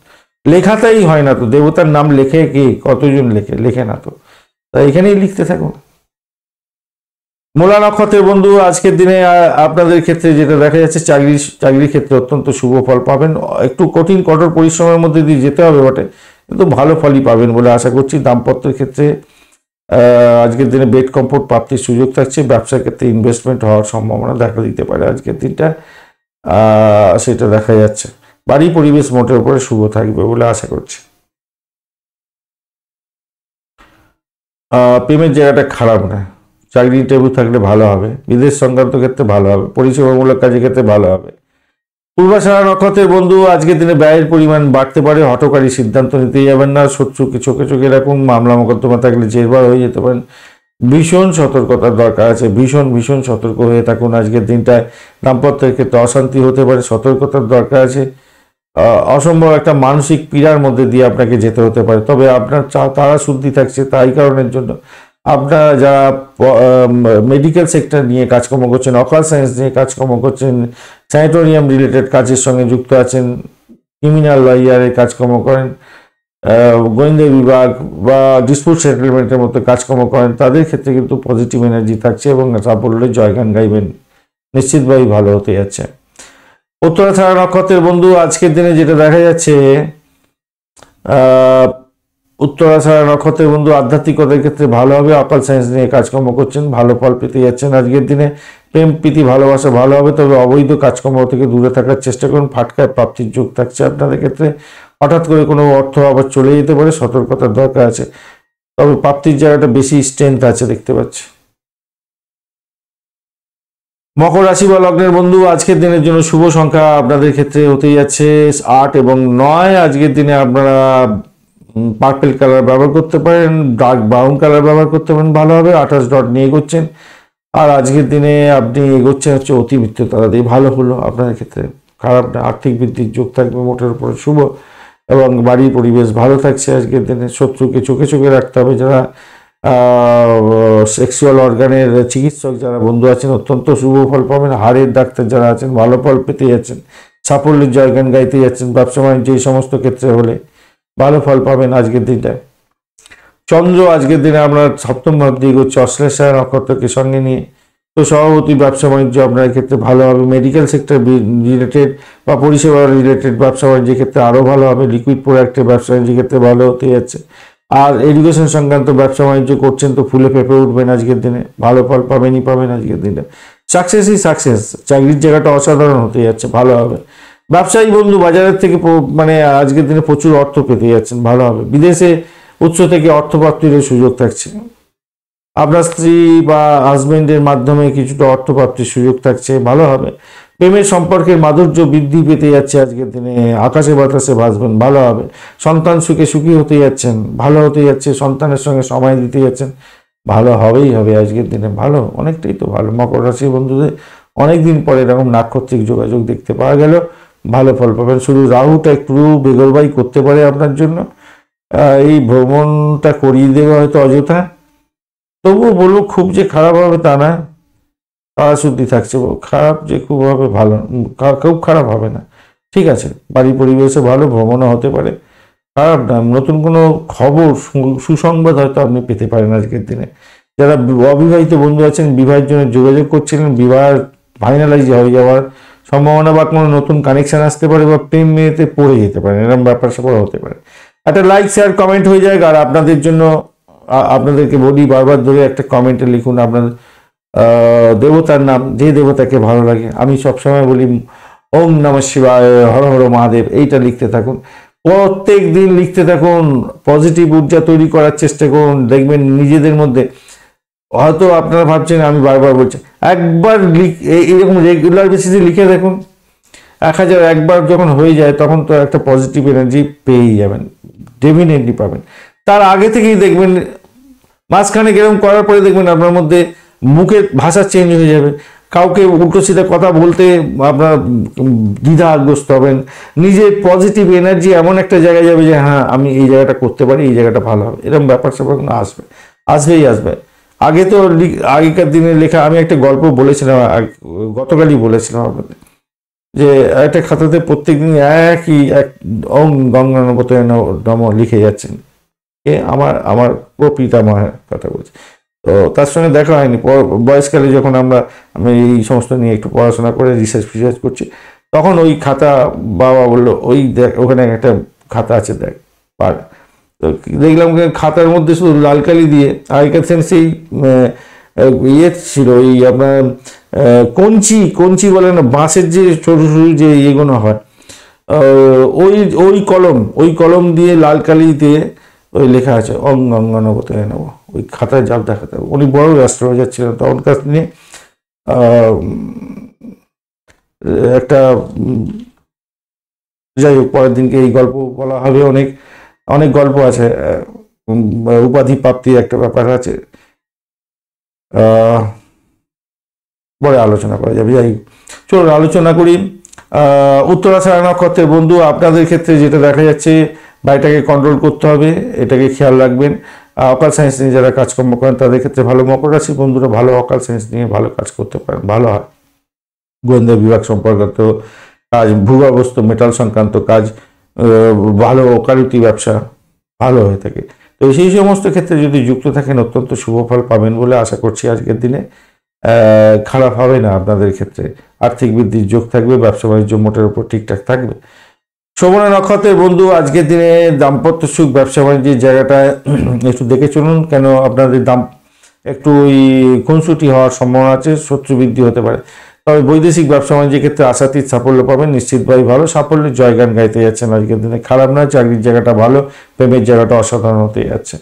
লেখাটাই হয় না তো, দেবতার নাম লেখে কে, কতজন লেখে না তো, তাই এখানেই লিখতে থাকুন। মূলা নক্ষত্রের বন্ধু, আজকের দিনে আপনাদের ক্ষেত্রে যেটা দেখা যাচ্ছে, চাকরির ক্ষেত্রে অত্যন্ত শুভ ফল পাবেন। একটু কঠোর পরিশ্রমের মধ্যে দিয়ে যেতে হবে বটে, কিন্তু ভালো ফলই পাবেন বলে আশা করছি। দাম্পত্যের ক্ষেত্রে আজকের দিনে বেড কমফোর্ট প্রাপ্তির সুযোগ থাকছে। ব্যবসার ক্ষেত্রে ইনভেস্টমেন্ট হওয়ার সম্ভাবনা দেখা দিতে পারে আজকের দিনটা, সেটা দেখা যাচ্ছে। বাড়ি পরিবেশ মোটের উপরে শুভ থাকবে বলে আশা করছি। প্রেমের জায়গাটা খারাপ না, চাকরি ইন্টারভিউ থাকলে ভালো হবে। বিদেশ সংক্রান্ত ক্ষেত্রে ভালো হবে, পরিষেবামূলক কাজের ক্ষেত্রে ভালো হবে। পূর্বাশারা নক্ষত্রের বন্ধু, আজকের দিনে ব্যয়ের পরিমাণ বাড়তে পারে, হঠকারী সিদ্ধান্ত নিতে যাবেন না। শত্রুকে চোখে চোখে রাখুন, মামলা মোকদ্দমা থাকলে জেরবার হয়ে যেতে পারেন। ভীষণ সতর্কতার দরকার আছে, ভীষণ ভীষণ সতর্ক হয়ে থাকুন। আজকের দিনটায় দাম্পত্যের ক্ষেত্রে অশান্তি হতে পারে, সতর্কতার দরকার আছে। অসম্ভব একটা মানসিক পীড়ার মধ্যে দিয়ে আপনাকে যেতে হতে পারে। তবে আপনার তারা শুদ্ধি থাকছে, তাই কারণের জন্য আপনারা যারা মেডিকেল সেক্টর নিয়ে কাজকর্ম করছেন, অকাল সায়েন্স নিয়ে কাজকর্ম করছেন, স্যানিটোরিয়াম রিলেটেড কাজের সঙ্গে যুক্ত আছেন, ক্রিমিনাল লয়ারে কাজকর্ম করেন, গোয়েন্দা বিভাগ বা ডিসপুট সেটেলমেন্টের মতো কাজকর্ম করেন, তাদের ক্ষেত্রে কিন্তু পজিটিভ এনার্জি থাকছে এবং সাফল্যের জয়গান গাইবেন, নিশ্চিতভাবেই ভালো হতে যাচ্ছে। উত্তরাষাঢ়া নক্ষত্রের বন্ধু, আজকের দিনে যেটা দেখা যাচ্ছে, উত্তরাষাঢ়া নক্ষত্রের বন্ধু আধ্যাত্মিকতার ক্ষেত্রে ভালো হবে। অকাল সায়েন্স নিয়ে কাজকর্ম করছেন, ভালো ফল পেতে যাচ্ছেন। আজকের দিনে প্রেম প্রীতি ভালোবাসা ভালো হবে, তবে অবৈধ কাজকর্ম থেকে দূরে থাকার চেষ্টা করুন। ফাটকায় প্রাপ্তির যোগ থাকছে আপনাদের ক্ষেত্রে। হঠাৎ করে কোনো অর্থ আবার চলে যেতে পারে, সতর্কতার দরকার আছে। তবে প্রাপ্তির জায়গাটা বেশি স্ট্রেংথ আছে দেখতে পাচ্ছি। মকর রাশি বা লগ্নের বন্ধু, আজকের দিনের জন্য শুভ সংখ্যা আপনাদের ক্ষেত্রে হতে যাচ্ছে 8 এবং 9। আজকের দিনে আপনারা পার্পেল কালার ব্যবহার করতে পারেন, ডার্ক ব্রাউন কালার ব্যবহার করতে পারেন, ভালো হবে। 28 ডট নিয়ে এগোচ্ছেন। আর আজকের দিনে আপনি এগোচ্ছেন হচ্ছে অতিবৃত্ত তারা দিয়ে, ভালো হলো আপনাদের ক্ষেত্রে, খারাপ না। আর্থিক বৃদ্ধির যোগ থাকবে, মোটের উপরে শুভ। এবং বাড়ির পরিবেশ ভালো থাকছে আজকের দিনে। শত্রুকে চোখে চোখে রাখতে হবে। যারা সেক্সুয়াল অর্গানের চিকিৎসক যারা বন্ধু আছেন, অত্যন্ত শুভ ফল পাবেন। হাড়ের ডাক্তার যারা আছেন, ভালো ফল পেতে যাচ্ছেন। সাফল্যের জয়গান গাইতে যাচ্ছেন। ব্যবসা বাণিজ্য এই সমস্ত ক্ষেত্রে হলে ভালো ফল পাবেন আজকের দিনটায়। চন্দ্র আজকের দিনে আপনার সপ্তম ভাব দিয়ে এগোচ্ছে অশ্লেষা নক্ষত্রকে সঙ্গে নিয়ে। তো সভাপতি ব্যবসা বাণিজ্য আপনার ক্ষেত্রে ভালো হবে। মেডিকেল সেক্টর রিলেটেড বা পরিষেবা রিলেটেড ব্যবসা বাণিজ্যের ক্ষেত্রে আরও ভালো হবে। লিকুইড প্রোডাক্টের ব্যবসা বাণিজ্যের ক্ষেত্রে ভালো হতে যাচ্ছে। আর এডুকেশন সংক্রান্ত ব্যবসা বাণিজ্য করছেন তো ফুলে ফেঁপে উঠবেন আজকের দিনে, ভালো ফল পাবেনই পাবেন আজকের দিনে। সাকসেসই সাকসেস, চাকরির জায়গাটা অসাধারণ হতে যাচ্ছে, ভালো হবে। ব্যবসায়ী বন্ধু বাজারের থেকে মানে আজকের দিনে প্রচুর অর্থ পেতে যাচ্ছেন, ভালো হবে। বিদেশে উৎস থেকে অর্থ প্রাপ্তির সুযোগ থাকছে। আপনার স্ত্রী বা হাজবেন্ডের মাধ্যমে কিছুটা অর্থ প্রাপ্তির সুযোগ থাকছে, ভালো হবে। প্রেমের সম্পর্কের মাধুর্য বৃদ্ধি পেতে যাচ্ছে আজকের দিনে, আকাশে বাতাসে ভাসবেন, ভালো হবে। সন্তান সুখে সুখী হতে যাচ্ছেন, ভালো হতে যাচ্ছে। সন্তানের সঙ্গে সময় দিতে যাচ্ছেন, ভালো হবেই হবে আজকের দিনে, ভালো, অনেকটাই তো ভালো। মকর রাশি বন্ধুদের অনেকদিন পরে এরকম নাক্ষত্রিক যোগাযোগ দেখতে পাওয়া গেল, ভালো ফল পাবেন। শুধু রাহুটা একটু বেগরবাই করতে পারে আপনার জন্য, এই ভ্রমণটা করিয়ে দেবে হয়তো অযথা। তবুও বলবো খুব যে খারাপ হবে তা না, তারা শুদ্ধি থাকছে, খারাপ যে খুব হবে ভালো, খুব খারাপ হবে না, ঠিক আছে। বাড়ির পরিবেশে ভালো, ভ্রমণও হতে পারে, খারাপ না। নতুন কোনো খবর সুসংবাদ হয়তো আপনি পেতে পারেন আজকের দিনে। যারা অবিবাহিত বন্ধু আছেন, বিবাহের জন্য যোগাযোগ করছিলেন, বিবাহ ফাইনালাইজ হয়ে যাওয়ার সম্ভাবনা বা কোনো নতুন কানেকশন আসতে পারে বা প্রেম মেয়েতে পড়ে যেতে পারে, এরকম ব্যাপার স্যাপার হতে পারে। একটা লাইক শেয়ার কমেন্ট হয়ে যায়। আর আপনাদের জন্য আপনাদেরকে বলি বারবার ধরে, একটা কমেন্টে লিখুন আপনার দেবতার নাম, যে দেবতাকে ভালো লাগে। আমি সবসময় বলি ওম নমঃ শিবায়, হর হর মহাদেব, এইটা লিখতে থাকুন, প্রত্যেক দিন লিখতে থাকুন। পজিটিভ ঊর্জা তৈরি করার চেষ্টা করুন, দেখবেন নিজেদের মধ্যে। হয়তো আপনারা ভাবছেন আমি বারবার বলছি, একবার এরকম রেগুলার বেসিসে লিখে দেখুন। 1000 একবার যখন হয়ে যায় তখন তো একটা পজিটিভ এনার্জি পেয়েই যাবেন, ডেফিনেটলি পাবেন। তার আগে থেকেই দেখবেন, মাঝখানে এরকম করার পরে দেখবেন আপনার মধ্যে মুখের ভাষা চেঞ্জ হয়ে যাবে। কাউকে উল্টো সিধা কথা বলতে আপনার দ্বিধাগ্রস্ত হবেন। নিজের পজিটিভ এনার্জি এমন একটা জায়গায় যাবে যে হ্যাঁ আমি এই জায়গাটা করতে পারি, এই জায়গাটা ভালো হবে, এরকম ব্যাপার স্যাপার আসবে, আসবেই আসবে। আগে তো আগেকার দিনে লেখা, আমি একটা গল্প বলেছিলাম, গতকালই বলেছিলাম আপনাদের, যে একটা খাতাতে প্রত্যেকদিন একই এক ওম গঙ্গানবতয় নম লিখে যাচ্ছেন। আমার পিতামহের কথা বলছি। তো তার সঙ্গে দেখা হয়নি। বয়সকালে যখন আমি এই সমস্ত নিয়ে একটু পড়াশোনা করে রিসার্চ ফিসার্চ করছি, তখন ওই খাতা বাবা বললো, ওই দেখ ওখানে একটা খাতা আছে, দেখ পার। তো দেখলাম খাতার মধ্যে শুধু লাল কালি দিয়ে, আগেকার দিনে সেই ইয়ে ছিল, ওই আপনার কঞ্চি বলে না, বাঁশের যে সরু সরু যে ইয়েগুলো হয়, ওই কলম দিয়ে লাল কালি দিয়ে ওই লেখা আছে অঙ্গনবতয়ে নেব। ওই খাতায় জাল দেখাতে হবে। উনি বড় অ্যাস্ট্রোলজার ছিলেন তখনকার দিনে। একটা যাই হোক, পরের দিনকে এই গল্প বলা হবে। অনেক অনেক গল্প আছে, উপাধি প্রাপ্তির একটা ব্যাপার আছে। পরে আলোচনা করা যাবে। যাই চলুন আলোচনা করি উত্তরাষাঢ়া নক্ষত্রের বন্ধু, আপনাদের ক্ষেত্রে যেটা দেখা যাচ্ছে বাড়িটাকে কন্ট্রোল করতে হবে, এটাকে খেয়াল রাখবেন। অকাল সায়েন্স নিয়ে যারা কাজকর্ম করেন তাদের ক্ষেত্রে ভালো। মকর রাশি বন্ধুরা ভালো অকাল সায়েন্স নিয়ে ভালো কাজ করতে পারেন, ভালো হয়। গোয়েন্দা বিভাগ সম্পর্কিত কাজ, ভূগর্ভস্থ মেটাল সংক্রান্ত কাজ ভালো, ওকালতি ব্যবসা ভালো হয়ে থাকে। তো সেই সমস্ত ক্ষেত্রে যদি যুক্ত থাকেন অত্যন্ত শুভ ফল পাবেন বলে আশা করছি। আজকের দিনে খারাপ হবে না আপনাদের ক্ষেত্রে। আর্থিক বৃদ্ধির যোগ থাকবে, ব্যবসা বাণিজ্য মোটের উপর ঠিকঠাক থাকবে। শোভনা নক্ষত্রের বন্ধু, আজকের দিনে দাম্পত্য সুখ, ব্যবসা বাণিজ্যের জায়গাটায় একটু দেখে চলুন, কেন আপনাদের একটু ওই খুনসুটি হওয়ার সম্ভাবনা আছে, শত্রু বৃদ্ধি হতে পারে। তবে বৈদেশিক ব্যবসা বাণিজ্যের ক্ষেত্রে আশাতীত সাফল্য পাবেন, নিশ্চিতভাবে ভালো। সাফল্যের জয়গান গাইতে যাচ্ছেন আজকের দিনে, খারাপ নয়। চাকরির জায়গাটা ভালো, প্রেমের জায়গাটা অসাধারণ হতে যাচ্ছে।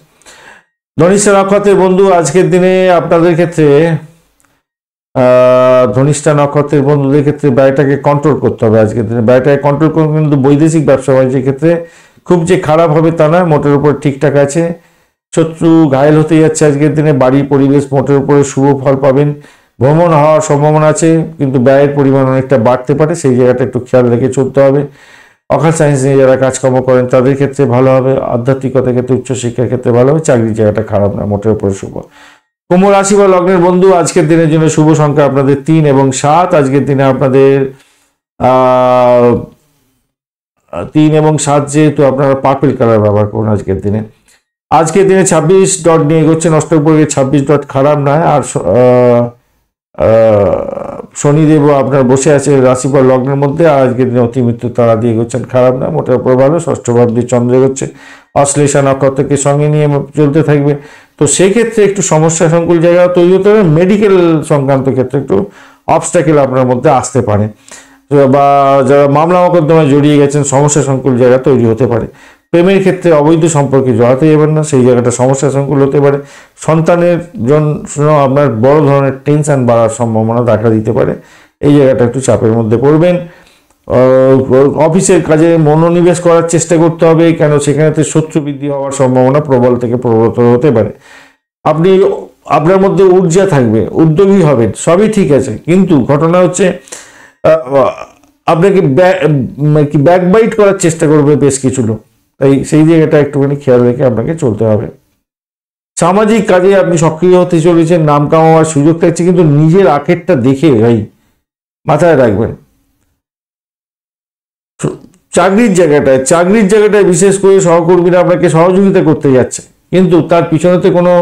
ধনিষ্ঠা নক্ষত্রের বন্ধু, আজকের দিনে আপনাদের ক্ষেত্রে ধনিষ্ঠা নক্ষত্রের বন্ধুদের ক্ষেত্রে ব্যয়টাকে কন্ট্রোল করতে হবে। আজকের দিনে ব্যয়টাকে কন্ট্রোল করবে, কিন্তু বৈদেশিক ব্যবসা বাণিজ্যের ক্ষেত্রে খুব যে খারাপ হবে তা নয়, মোটের উপর ঠিকঠাক আছে। শত্রু ঘায়েল হতে যাচ্ছে আজকের দিনে। বাড়ি পরিবেশ মোটের উপরে শুভ ফল পাবেন। ভ্রমণ হওয়ার সম্ভাবনা আছে, কিন্তু ব্যয়ের পরিমাণ অনেকটা বাড়তে পারে, সেই জায়গাটা একটু খেয়াল রেখে চলতে হবে। অকাল সায়েন্স নিয়ে যারা কাজকর্ম করেন তাদের ক্ষেত্রে ভালো হবে। আধ্যাত্মিকতার ক্ষেত্রে, উচ্চশিক্ষার ক্ষেত্রে ভালো হবে। চাকরির জায়গাটা খারাপ না, মোটের উপরে শুভ। কুম্ভ রাশি বা লগ্নের বন্ধু, আজকের দিনের জন্য শুভ সংখ্যা আপনাদের 3 এবং 7। আজকের দিনে আপনাদের 3 এবং 7 যেহেতু আপনারা পার্পল কালার ব্যবহার করুন আজকের দিনে। আজকের দিনে 26 ডট নিয়ে এগোচ্ছেন অষ্টমপর্বে, 26 ডট খারাপ নয়। আর শনিদেবও আপনার বসে আছে রাশি বা লগ্নের মধ্যে, আর আজকের দিনে অতিমৃত্যু তারা দিয়ে এগোচ্ছেন, খারাপ না, মোটের উপর ভালো। ষষ্ঠ ভাব দিয়ে চন্দ্র এগোচ্ছে, অশ্লেষা নক্ষত্রকে সঙ্গে নিয়ে চলতে থাকবে। তো সেক্ষেত্রে একটু সমস্যা সংকুল জায়গা তৈরি হতে পারে। মেডিকেল সংক্রান্ত ক্ষেত্রে একটু অবস্ট্যাকেল আপনার মধ্যে আসতে পারে, বা যারা মামলা মোকদ্দমায় জড়িয়ে গেছেন সমস্যা সংকুল জায়গা তৈরি হতে পারে। প্রেমের ক্ষেত্রে অবৈধ সম্পর্কে জড়াতে যাবেন না, সেই জায়গাটা সমস্যা সংকুল হতে পারে। সন্তানের জন্য আপনার বড় ধরনের টেনশন বাড়ার সম্ভাবনা দেখা দিতে পারে, এই জায়গাটা একটু চাপের মধ্যে পড়বেন। অফিসের কাজে মনোনিবেশ করার চেষ্টা করতে হবে, কেন সেখানেতে শত্রু বৃদ্ধি হওয়ার সম্ভাবনা প্রবল থেকে প্রবলতর হতে পারে। আপনি আপনার মধ্যে ঊর্জা থাকবে, উদ্যোগী হবেন, সবই ঠিক আছে, কিন্তু ঘটনা হচ্ছে আপনাকে ব্যাকবাইট করার চেষ্টা করবে বেশ কিছু লোক, তাই সেই জায়গাটা একটুখানি খেয়াল রেখে আপনাকে চলতে হবে। সামাজিক কাজে আপনি সক্রিয় হতে চলেছেন, নাম কামাবার সুযোগ থাকছে, কিন্তু নিজের আখেরটা দেখে ভাই মাথায় রাখবেন। চাকরির জায়গাটায় বিশেষ করে সহকর্মীরা আপনাকে সহযোগিতা করতে যাচ্ছে, কিন্তু তার পিছনেতে কোনো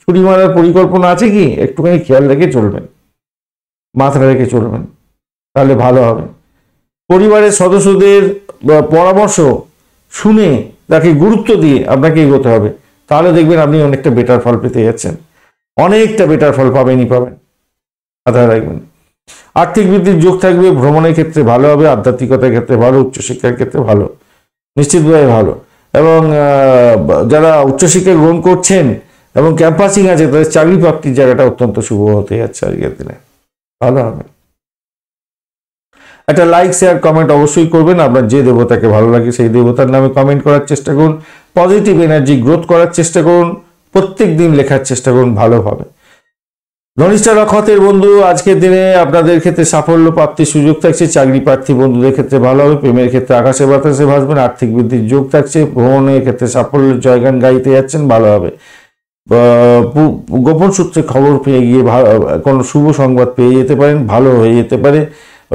ছুরি মারার পরিকল্পনা আছে কি, একটুখানি খেয়াল রেখে চলবেন, মাথায় রেখে চলবেন, তাহলে ভালো হবে। পরিবারের সদস্যদের পরামর্শ শুনে তাকে গুরুত্ব দিয়ে আপনাকে এগোতে হবে, তাহলে দেখবেন আপনি অনেকটা বেটার ফল পেতে যাচ্ছেন, অনেকটা বেটার ফল পাবেন। মাথায় রাখবেন। আর্থিক বৃদ্ধির যোগ থাকবে, ভ্রমণের ক্ষেত্রে ভালো হবে, আধ্যাত্মিকতার ক্ষেত্রে ভালো, উচ্চশিক্ষার ক্ষেত্রে ভালো, নিশ্চিতভাবে ভালো। এবং যারা উচ্চশিক্ষা গ্রহণ করছেন এবং ক্যাম্পাসিং আছে তাদের চাকরি প্রাপ্তির জায়গাটা অত্যন্ত শুভ হতে যাচ্ছে আজকের দিনে, ভালো হবে। একটা লাইক শেয়ার কমেন্ট অবশ্যই করবেন। আপনার যে দেবতাকে ভালো লাগে সেই দেবতার নামে কমেন্ট করার চেষ্টা করুন, পজিটিভ এনার্জি গ্রোথ করার চেষ্টা করুন, প্রত্যেক দিন লেখার চেষ্টা করুন, ভালোভাবে। ধনিষ্ঠা নক্ষত্রের বন্ধু, আজকের দিনে আপনাদের ক্ষেত্রে সাফল্য প্রাপ্তির সুযোগ থাকছে। চাকরি প্রার্থী বন্ধুদের ক্ষেত্রে ভালো হবে। প্রেমের ক্ষেত্রে আকাশে বাতাসে ভাসবেন, আর্থিক বৃদ্ধির যোগ থাকছে। ভ্রমণের ক্ষেত্রে সাফল্যের জয়গান গাইতে যাচ্ছেন, ভালো হবে। গোপন সূত্রে খবর পেয়ে গিয়ে কোনো শুভ সংবাদ পেয়ে যেতে পারেন, ভালো হয়ে যেতে পারে।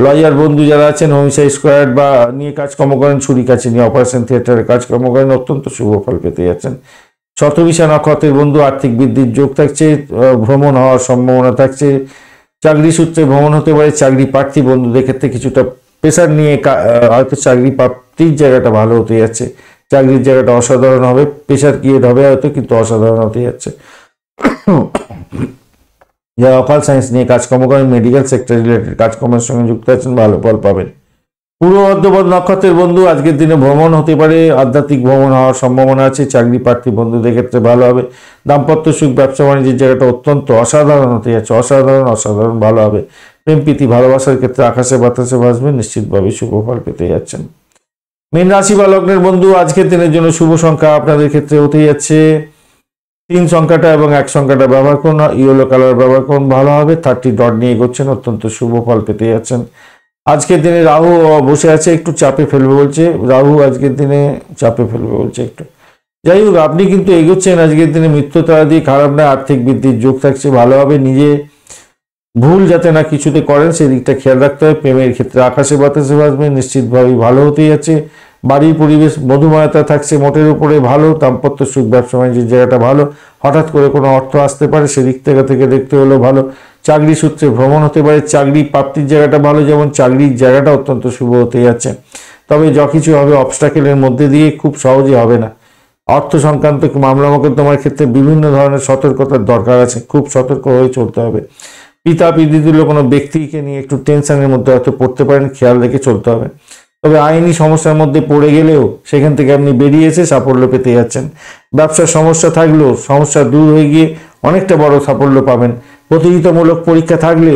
লয়ার বন্ধু যারা আছেন, হোমিসাইড স্কোয়াড বা নিয়ে কাজকর্ম করেন, ছুরি কাছে নিয়ে অপারেশন থিয়েটারে কাজকর্ম করেন, অত্যন্ত শুভ ফল পেতে যাচ্ছেন। শতবিশা নক্ষত্রের বন্ধু, আর্থিক বৃদ্ধির যোগ থাকছে, ভ্রমণ হওয়ার সম্ভাবনা থাকছে। চাকরি সূত্রে ভ্রমণ হতে পারে। চাকরি প্রার্থী বন্ধুদের ক্ষেত্রে কিছুটা প্রেশার নিয়ে হয়তো চাকরি প্রাপ্তির জায়গাটা ভালো হতে যাচ্ছে, চাকরির জায়গাটা অসাধারণ হবে। প্রেশার ক্রিয়েট হবে হয়তো, কিন্তু অসাধারণ হতে যাচ্ছে। যারা অকাল সায়েন্স নিয়ে কাজকর্ম করেন, মেডিকেল সেক্টর রিলেটেড কাজকর্মের সঙ্গে যুক্ত আছেন, ভালো ফল পাবেন। পূর্ব বর্ধমান নক্ষত্রের বন্ধু, আজকের দিনে ভ্রমণ হতে পারে, আধ্যাত্মিক ভ্রমণ হওয়ার সম্ভাবনা আছে। চাকরি প্রার্থী বন্ধুদের ক্ষেত্রে ভালো হবে। দাম্পত্য সুখ, ব্যবসা বাণিজ্যের জায়গাটা অত্যন্ত অসাধারণ হতে যাচ্ছে, অসাধারণ ভালো হবে। প্রেম প্রীতি ভালোবাসার ক্ষেত্রে আকাশে বাতাসে ভাসবে, নিশ্চিতভাবে শুভ ফল পেতে যাচ্ছেন। মীন রাশি বা লগ্নের বন্ধু, আজকের দিনের জন্য শুভ সংখ্যা আপনাদের ক্ষেত্রে হতে যাচ্ছে 3 সংখ্যাটা এবং 1 সংখ্যাটা ব্যবহার করুন, ইয়েলো কালার ব্যবহার করুন, ভালো হবে। 30 ডট নিয়ে এগোচ্ছেন, অত্যন্ত শুভ ফল পেতে যাচ্ছেন। আজকের দিনে রাহু বসে আছে, একটু চাপে ফেলবে বলছে। রাহু আজকের দিনে চাপে ফেলবে বলছে একটু। যাই হোক, আপনি কিন্তু এগোচ্ছেন আজকের দিনে মিত্রতারা দিয়ে, খারাপ না, আর্থিক বৃদ্ধির যোগ থাকছে, ভালো হবে। নিজে ভুল যাতে না কিছুতে করেন সেদিকটা খেয়াল রাখতে হবে। প্রেমের ক্ষেত্রে আকাশে বাতাসে ভাসবে, নিশ্চিতভাবেই ভালো হতেই যাচ্ছে। বাড়ির পরিবেশ মধুময়তা থাকছে, মোটের উপরে ভালো। দাম্পত্য সুখ, ব্যবসা বাণিজ্যের জায়গাটা ভালো। হঠাৎ করে কোনো অর্থ আসতে পারে, সেদিক থেকে দেখতে হলেও ভালো। চাকরি সূত্রে ভ্রমণ হতে পারে, চাকরি প্রাপ্তির জায়গাটা ভালো, যেমন চাকরির জায়গাটা অত্যন্ত শুভ হতে যাচ্ছে। তবে যা কিছু হবে অবস্টাকেলের মধ্যে দিয়ে, খুব সহজে হবে না। অর্থ সংক্রান্ত মামলা মোকদ্দমার ক্ষেত্রে বিভিন্ন ধরনের সতর্কতার দরকার আছে, খুব সতর্ক হয়ে চলতে হবে। পিতা পিতৃতুল্য কোনো ব্যক্তিকে নিয়ে একটু টেনশনের মধ্যে হয়তো পড়তে পারেন, খেয়াল রেখে চলতে হবে। তবে আইনি সমস্যার মধ্যে পড়ে গেলেও সেখান থেকে আপনি বেরিয়ে এসে সাফল্য পেতে যাচ্ছেন। ব্যবসার সমস্যা থাকলেও সমস্যা দূর হয়ে গিয়ে অনেকটা বড় সাফল্য পাবেন। প্রতিযোগিতামূলক পরীক্ষা থাকলে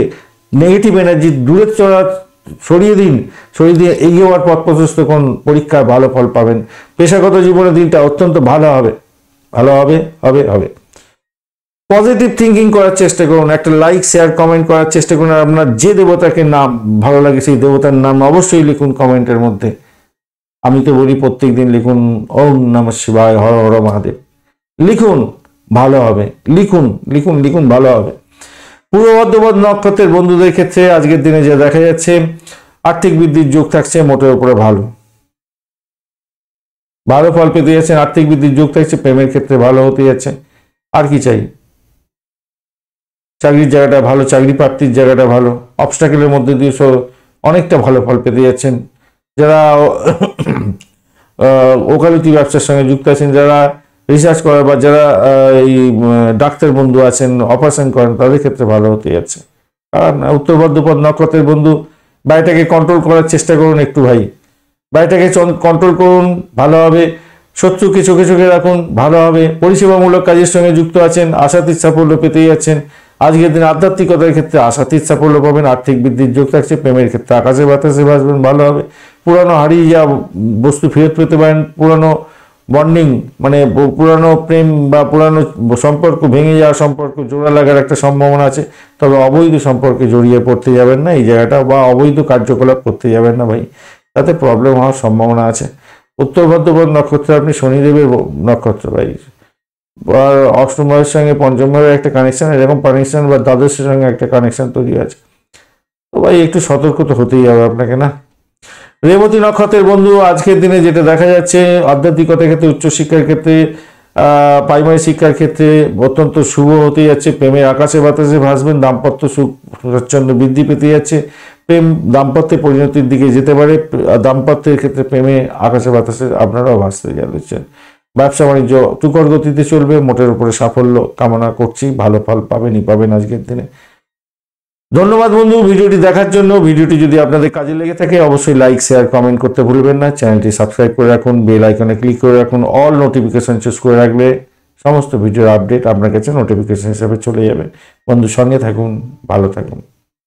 নেগেটিভ এনার্জি দূরে সরিয়ে দিয়ে এগিয়ে হওয়ার পথ প্রশস্ত কোন পরীক্ষায় ভালো ফল পাবেন। পেশাগত জীবনের দিনটা অত্যন্ত ভালো হবে, হবে। পজিটিভ থিঙ্কিং করার চেষ্টা করুন, একটা লাইক শেয়ার কমেন্ট করার চেষ্টা করুন। আর আপনার যে দেবতাকে নাম ভালো লাগে সেই দেবতার নাম অবশ্যই লিখুন কমেন্টের মধ্যে। আমি তো বলি প্রত্যেক দিন লিখুন ওম নমঃ শিবায়, হর হর মহাদেব। লিখুন, ভালো হবে। লিখুন, ভালো হবে। পূর্ব বর্ধমান নক্ষত্রের বন্ধুদের ক্ষেত্রে আজকের দিনে যা দেখা যাচ্ছে, আর্থিক বৃদ্ধির যোগ থাকছে, মোটের উপরে ভালো ফল পেতে যাচ্ছেন। আর্থিক বৃদ্ধির যোগ থাকছে, প্রেমের ক্ষেত্রে ভালো হতে যাচ্ছে। আর কি চাই? চাকরির জায়গাটা ভালো, চাকরি প্রাপ্তির জায়গাটা ভালো। অবস্টাকেলের মধ্যে দিয়ে অনেকটা ভালো ফল পেতে যাচ্ছেন। যারা ওকালতি ব্যবসার সঙ্গে যুক্ত আছেন, যারা রিসার্চ করেন, বা যারা এই ডাক্তার বন্ধু আছেন, অপারেশন করেন, তাদের ক্ষেত্রে ভালো হতে যাচ্ছে। কারণ উত্তর বর্ধমান নক্ষত্রের বন্ধু, বাড়িটাকে কন্ট্রোল করার চেষ্টা করুন একটু ভাই। বাড়িটাকে কন্ট্রোল করুন, ভালো হবে। শত্রুকে চোখে রাখুন, ভালো হবে। পরিষেবামূলক কাজের সঙ্গে যুক্ত আছেন, আশাতীত সাফল্য পেতেই যাচ্ছেন। আজকের দিন আধ্যাত্মিকতার ক্ষেত্রে আশাতীত সাফল্য পাবেন, আর্থিক বৃদ্ধির যোগ থাকছে। প্রেমের ক্ষেত্রে আকাশে বাতাসে ভাসবেন, ভালো হবে। পুরানো হারিয়ে যাওয়া বস্তু ফেরত পেতে পারেন। পুরানো বন্ডিং, মানে পুরানো প্রেম বা পুরানো সম্পর্ক ভেঙে যাওয়া সম্পর্ক জোড়া লাগার একটা সম্ভাবনা আছে। তবে অবৈধ সম্পর্কে জড়িয়ে পড়তে যাবেন না এই জায়গাটা, বা অবৈধ কার্যকলাপ করতে যাবেন না ভাই, তাতে প্রবলেম হওয়ার সম্ভাবনা আছে। উত্তর বর্ধমান নক্ষত্র আপনি শনিদেবের নক্ষত্র ভাই, আর অষ্টম ভাবের সঙ্গে পঞ্চম ভাবের একটা কানেকশন, এরকম কানেকশন বা দ্বাদশের সঙ্গে একটা কানেকশন তৈরি আছে। তো ভাই একটু সতর্ক তো হতেই হবে আপনাকে, না? রেবতী নক্ষত্রের বন্ধু, আজকের দিনে যেটা দেখা যাচ্ছে, আধ্যাত্মিকতার ক্ষেত্রে, উচ্চশিক্ষার ক্ষেত্রে, প্রাইমারি শিক্ষার ক্ষেত্রে অত্যন্ত শুভ হতে যাচ্ছে। প্রেমের আকাশে বাতাসে ভাসবেন, দাম্পত্য সুখ স্বচ্ছন্দ বৃদ্ধি পেতে যাচ্ছে। প্রেম দাম্পত্যের পরিণতির দিকে যেতে পারে। দাম্পত্যের ক্ষেত্রে প্রেমে আকাশে বাতাসে আপনারাও ভাসতে যাচ্ছেন। ব্যবসা বাণিজ্য তুখর গতিতে চলবে, মোটের উপরে সাফল্য কামনা করছি। ভালো ফল পাবেন আজকের দিনে। ধন্যবাদ বন্ধু ভিডিওটি দেখার জন্য। ভিডিওটি যদি আপনাদের কাজে লেগে থাকে অবশ্যই লাইক শেয়ার কমেন্ট করতে ভুলবেন না। চ্যানেলটি সাবস্ক্রাইব করে রাখুন, বেল আইকনে ক্লিক করে রাখুন। অল নোটিফিকেশন চুজ করে রাখলে সমস্ত ভিডিওর আপডেট আপনার কাছে নোটিফিকেশন হিসেবে চলে যাবে। বন্ধু সঙ্গে থাকুন, ভালো থাকুন।